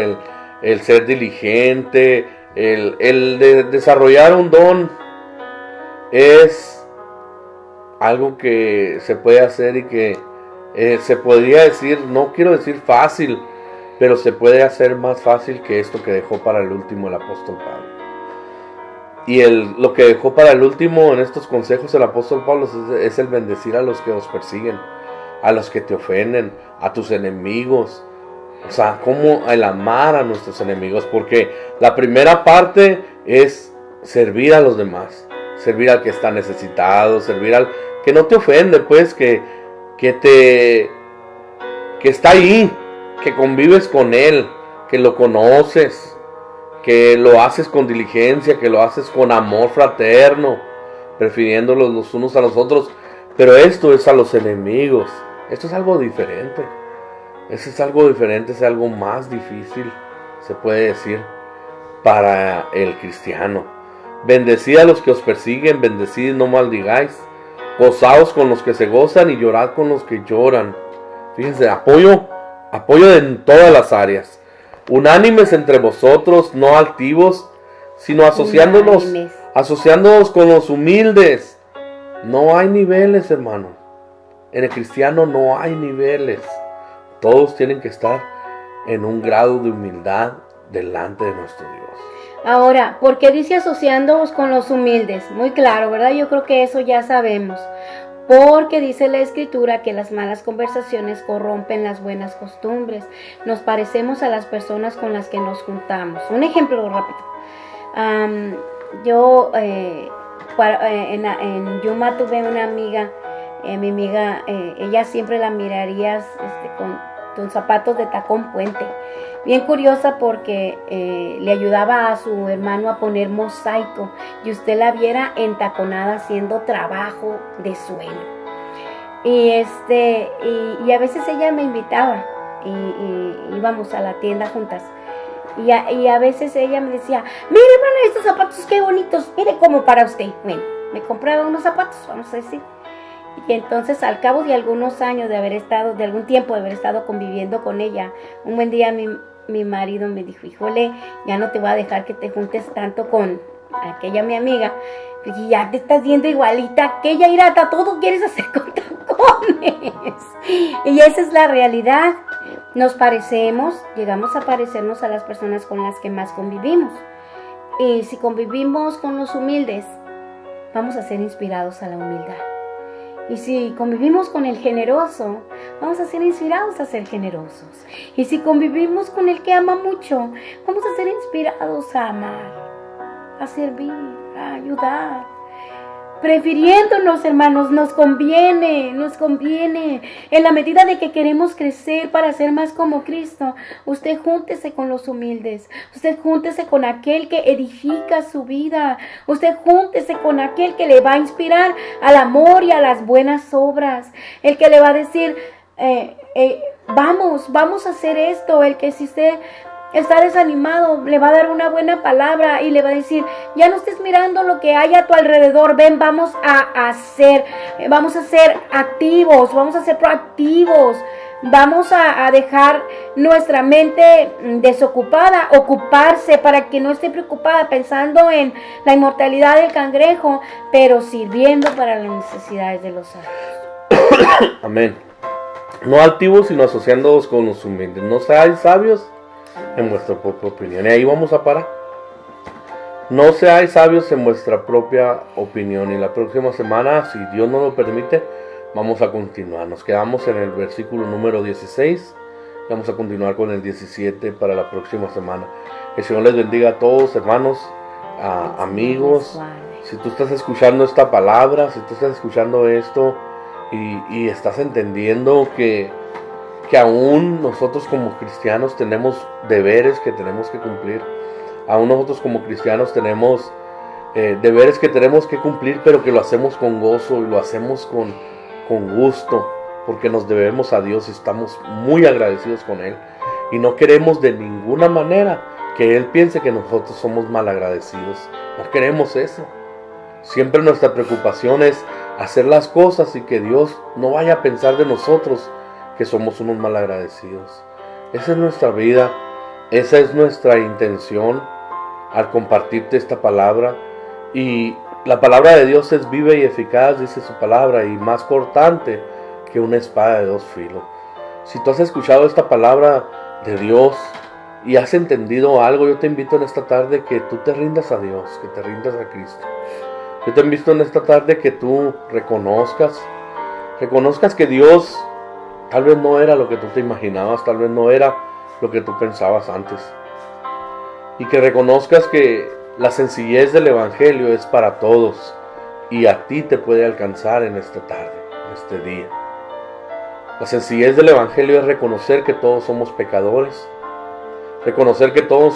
el ser diligente, el desarrollar un don es algo que se puede hacer y que se podría decir, no quiero decir fácil, pero se puede hacer más fácil que esto que dejó para el último el apóstol Pablo. Y lo que dejó para el último en estos consejos el apóstol Pablo es el bendecir a los que os persiguen, a los que te ofenden, a tus enemigos. O sea, como el amar a nuestros enemigos, porque la primera parte es servir a los demás, servir al que está necesitado, servir al que no te ofende, pues, que está ahí, que convives con él, que lo conoces, que lo haces con diligencia, que lo haces con amor fraterno, prefiriéndolos los unos a los otros. Pero esto es a los enemigos. Esto es algo diferente. Eso es algo diferente, es algo más difícil, se puede decir, para el cristiano. Bendecid a los que os persiguen, bendecid, no maldigáis. Gozaos con los que se gozan y llorad con los que lloran. Fíjense, apoyo en todas las áreas. Unánimes entre vosotros, no altivos, sino asociándonos con los humildes. No hay niveles, hermano. En el cristiano no hay niveles. Todos tienen que estar en un grado de humildad delante de nuestro Dios. Ahora, ¿por qué dice asociándoos con los humildes? Muy claro, ¿verdad? Yo creo que eso ya sabemos. Porque dice la Escritura que las malas conversaciones corrompen las buenas costumbres. Nos parecemos a las personas con las que nos juntamos. Un ejemplo rápido. En Yuma tuve una amiga. Mi amiga, ella siempre la mirarías con zapatos de tacón puente. Bien curiosa porque le ayudaba a su hermano a poner mosaico y usted la viera entaconada haciendo trabajo de suelo. Y a veces ella me invitaba y íbamos a la tienda juntas. Y a veces ella me decía, mire hermana, estos zapatos qué bonitos, mire como para usted. Bueno, me compraba unos zapatos, vamos a decir. Y entonces al cabo de algunos años de algún tiempo de haber estado conviviendo con ella, un buen día mi marido me dijo, híjole, ya no te voy a dejar que te juntes tanto con aquella mi amiga, porque ya te estás viendo igualita a aquella, irata, todo quieres hacer con tacones. Y esa es la realidad. Nos parecemos, llegamos a parecernos a las personas con las que más convivimos. Y si convivimos con los humildes, vamos a ser inspirados a la humildad. Y si convivimos con el generoso, vamos a ser inspirados a ser generosos. Y si convivimos con el que ama mucho, vamos a ser inspirados a amar, a servir, a ayudar. prefiriéndonos, hermanos. Nos conviene. En la medida de que queremos crecer para ser más como Cristo, usted júntese con los humildes. Usted júntese con aquel que edifica su vida. Usted júntese con aquel que le va a inspirar al amor y a las buenas obras. El que le va a decir, vamos a hacer esto. El que si usted está desanimado, le va a dar una buena palabra y le va a decir, ya no estés mirando lo que hay a tu alrededor, ven, vamos a ser activos, vamos a ser proactivos, vamos a dejar nuestra mente desocupada, ocuparse para que no esté preocupada pensando en la inmortalidad del cangrejo, pero sirviendo para las necesidades de los sabios. Amén. No altivos, sino asociándoos con los humildes. No seáis sabios en vuestra propia opinión. Y ahí vamos a parar. No seáis sabios en vuestra propia opinión. Y la próxima semana, si Dios nos lo permite, vamos a continuar. Nos quedamos en el versículo número 16. Vamos a continuar con el 17 para la próxima semana. El Señor les bendiga a todos, hermanos, amigos. Si tú estás escuchando esta palabra, si tú estás escuchando esto y estás entendiendo que aún nosotros como cristianos tenemos deberes que tenemos que cumplir. Aún nosotros como cristianos tenemos deberes que tenemos que cumplir, pero que lo hacemos con gozo y lo hacemos con gusto, porque nos debemos a Dios y estamos muy agradecidos con Él. Y no queremos de ninguna manera que Él piense que nosotros somos malagradecidos. No queremos eso. Siempre nuestra preocupación es hacer las cosas y que Dios no vaya a pensar de nosotros que somos unos malagradecidos. Esa es nuestra vida, esa es nuestra intención al compartirte esta palabra. Y la palabra de Dios es viva y eficaz, dice su palabra, y más cortante que una espada de dos filos. Si tú has escuchado esta palabra de Dios y has entendido algo, yo te invito en esta tarde que tú te rindas a Dios, que te rindas a Cristo. Yo te invito en esta tarde que tú reconozcas que Dios tal vez no era lo que tú te imaginabas, tal vez no era lo que tú pensabas antes. Y que reconozcas que la sencillez del Evangelio es para todos y a ti te puede alcanzar en esta tarde, en este día. La sencillez del Evangelio es reconocer que todos somos pecadores, reconocer que todos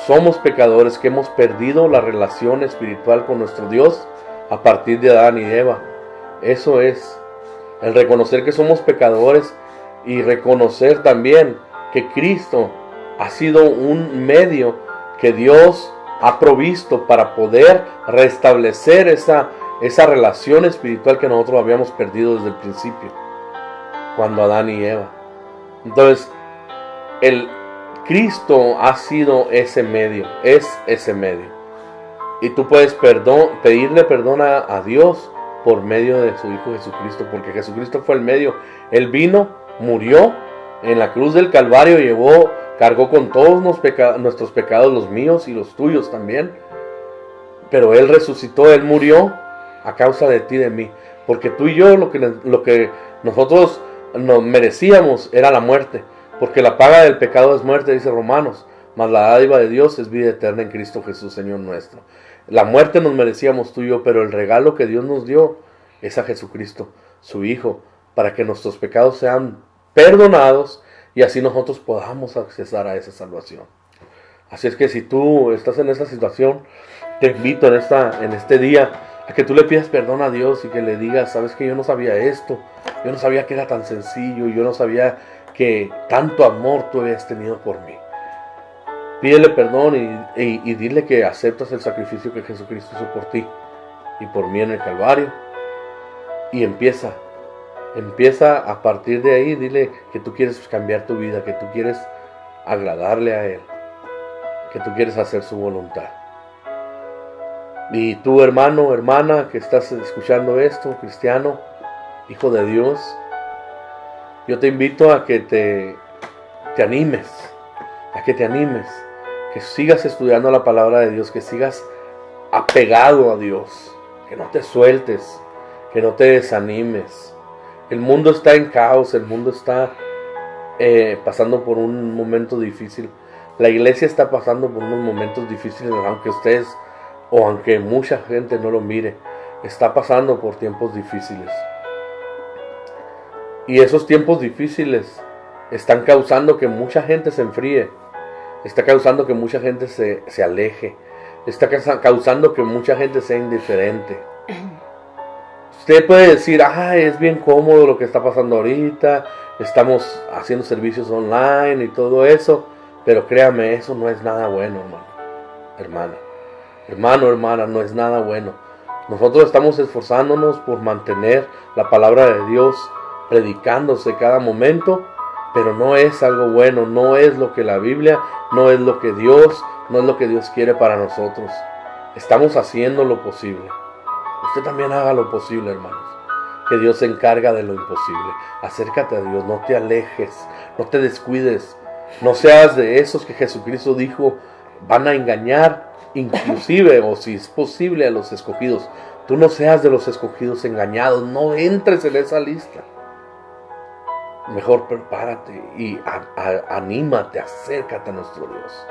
somos pecadores, que hemos perdido la relación espiritual con nuestro Dios a partir de Adán y Eva. Eso es el reconocer que somos pecadores y reconocer también que Cristo ha sido un medio que Dios ha provisto para poder restablecer esa relación espiritual que nosotros habíamos perdido desde el principio, cuando Adán y Eva. Entonces, el Cristo ha sido ese medio, es ese medio. Y tú puedes pedirle perdón a Dios por medio de su Hijo Jesucristo, porque Jesucristo fue el medio. Él vino, murió en la cruz del Calvario, cargó con todos nuestros pecados, los míos y los tuyos también. Pero Él resucitó, Él murió a causa de ti y de mí. Porque tú y yo lo que nosotros nos merecíamos era la muerte. Porque la paga del pecado es muerte, dice Romanos. Mas la dádiva de Dios es vida eterna en Cristo Jesús, Señor nuestro. La muerte nos merecíamos tú y yo, pero el regalo que Dios nos dio es a Jesucristo, su Hijo, para que nuestros pecados sean perdonados y así nosotros podamos accesar a esa salvación. Así es que si tú estás en esa situación, te invito en este día a que tú le pidas perdón a Dios y que le digas, sabes que yo no sabía esto, yo no sabía que era tan sencillo, yo no sabía que tanto amor tú habías tenido por mí. Pídele perdón y dile que aceptas el sacrificio que Jesucristo hizo por ti y por mí en el Calvario. Y empieza a partir de ahí, dile que tú quieres cambiar tu vida, que tú quieres agradarle a Él, que tú quieres hacer su voluntad. Y tú, hermano, hermana, que estás escuchando esto, cristiano, hijo de Dios, yo te invito a que te animes, que sigas estudiando la palabra de Dios, que sigas apegado a Dios, que no te sueltes, que no te desanimes. El mundo está en caos, el mundo está pasando por un momento difícil. La iglesia está pasando por unos momentos difíciles, aunque ustedes o aunque mucha gente no lo mire. está pasando por tiempos difíciles. Y esos tiempos difíciles están causando que mucha gente se enfríe, está causando que mucha gente se aleje, está causando que mucha gente sea indiferente. Usted puede decir, es bien cómodo lo que está pasando ahorita, estamos haciendo servicios online y todo eso, pero créame, eso no es nada bueno, hermana, no es nada bueno. Nosotros estamos esforzándonos por mantener la palabra de Dios predicándose cada momento, pero no es algo bueno, no es lo que la Biblia, no es lo que Dios quiere para nosotros. Estamos haciendo lo posible. Usted también haga lo posible, hermanos, que Dios se encarga de lo imposible. Acércate a Dios, no te alejes, no te descuides, no seas de esos que Jesucristo dijo van a engañar, inclusive, o si es posible, a los escogidos. Tú no seas de los escogidos engañados, no entres en esa lista. Mejor prepárate y anímate, acércate a nuestro Dios.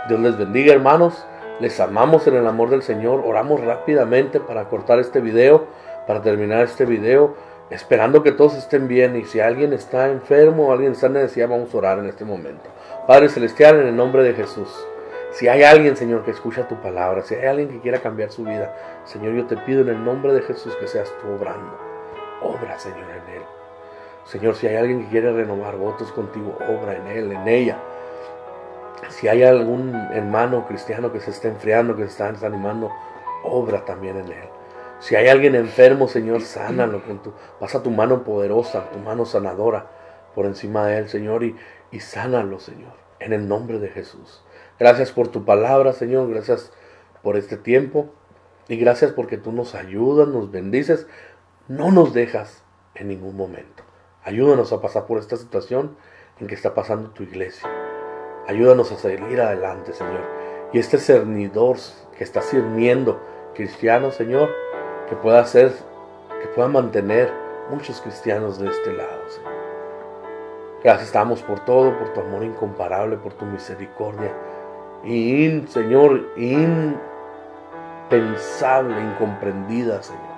Dios les bendiga, hermanos. Les amamos en el amor del Señor. Oramos rápidamente para cortar este video, para terminar este video, esperando que todos estén bien. Y si alguien está enfermo, alguien está en necesidad, vamos a orar en este momento. Padre Celestial, en el nombre de Jesús, si hay alguien, Señor, que escucha tu palabra, si hay alguien que quiera cambiar su vida, Señor, yo te pido en el nombre de Jesús que seas tú obrando. Obra, Señor, en él. Señor, si hay alguien que quiere renovar votos contigo, obra en él, en ella. Si hay algún hermano cristiano que se está enfriando, que se está desanimando, obra también en él. Si hay alguien enfermo, Señor, sánalo pasa tu mano poderosa, tu mano sanadora por encima de él, Señor, y sánalo, Señor, en el nombre de Jesús. Gracias por tu palabra, Señor, gracias por este tiempo y gracias porque tú nos ayudas, nos bendices, no nos dejas en ningún momento. Ayúdanos a pasar por esta situación en que está pasando tu iglesia. Ayúdanos a seguir adelante, Señor. Y este cernidor que está sirviendo cristianos, Señor, que pueda mantener muchos cristianos de este lado, Señor. Gracias estamos por todo, por tu amor incomparable, por tu misericordia. Y, Señor, impensable, incomprendida, Señor.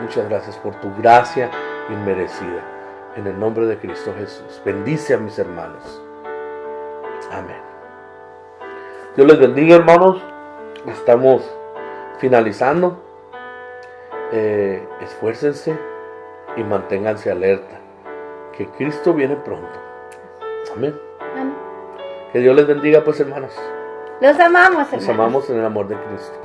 Muchas gracias por tu gracia inmerecida. En el nombre de Cristo Jesús. Bendice a mis hermanos. Amén. Dios les bendiga, hermanos. Estamos finalizando. Esfuércense y manténganse alerta. Que Cristo viene pronto. Amén. Amén. Que Dios les bendiga, pues, hermanos. Los amamos, hermanos. Los amamos en el amor de Cristo.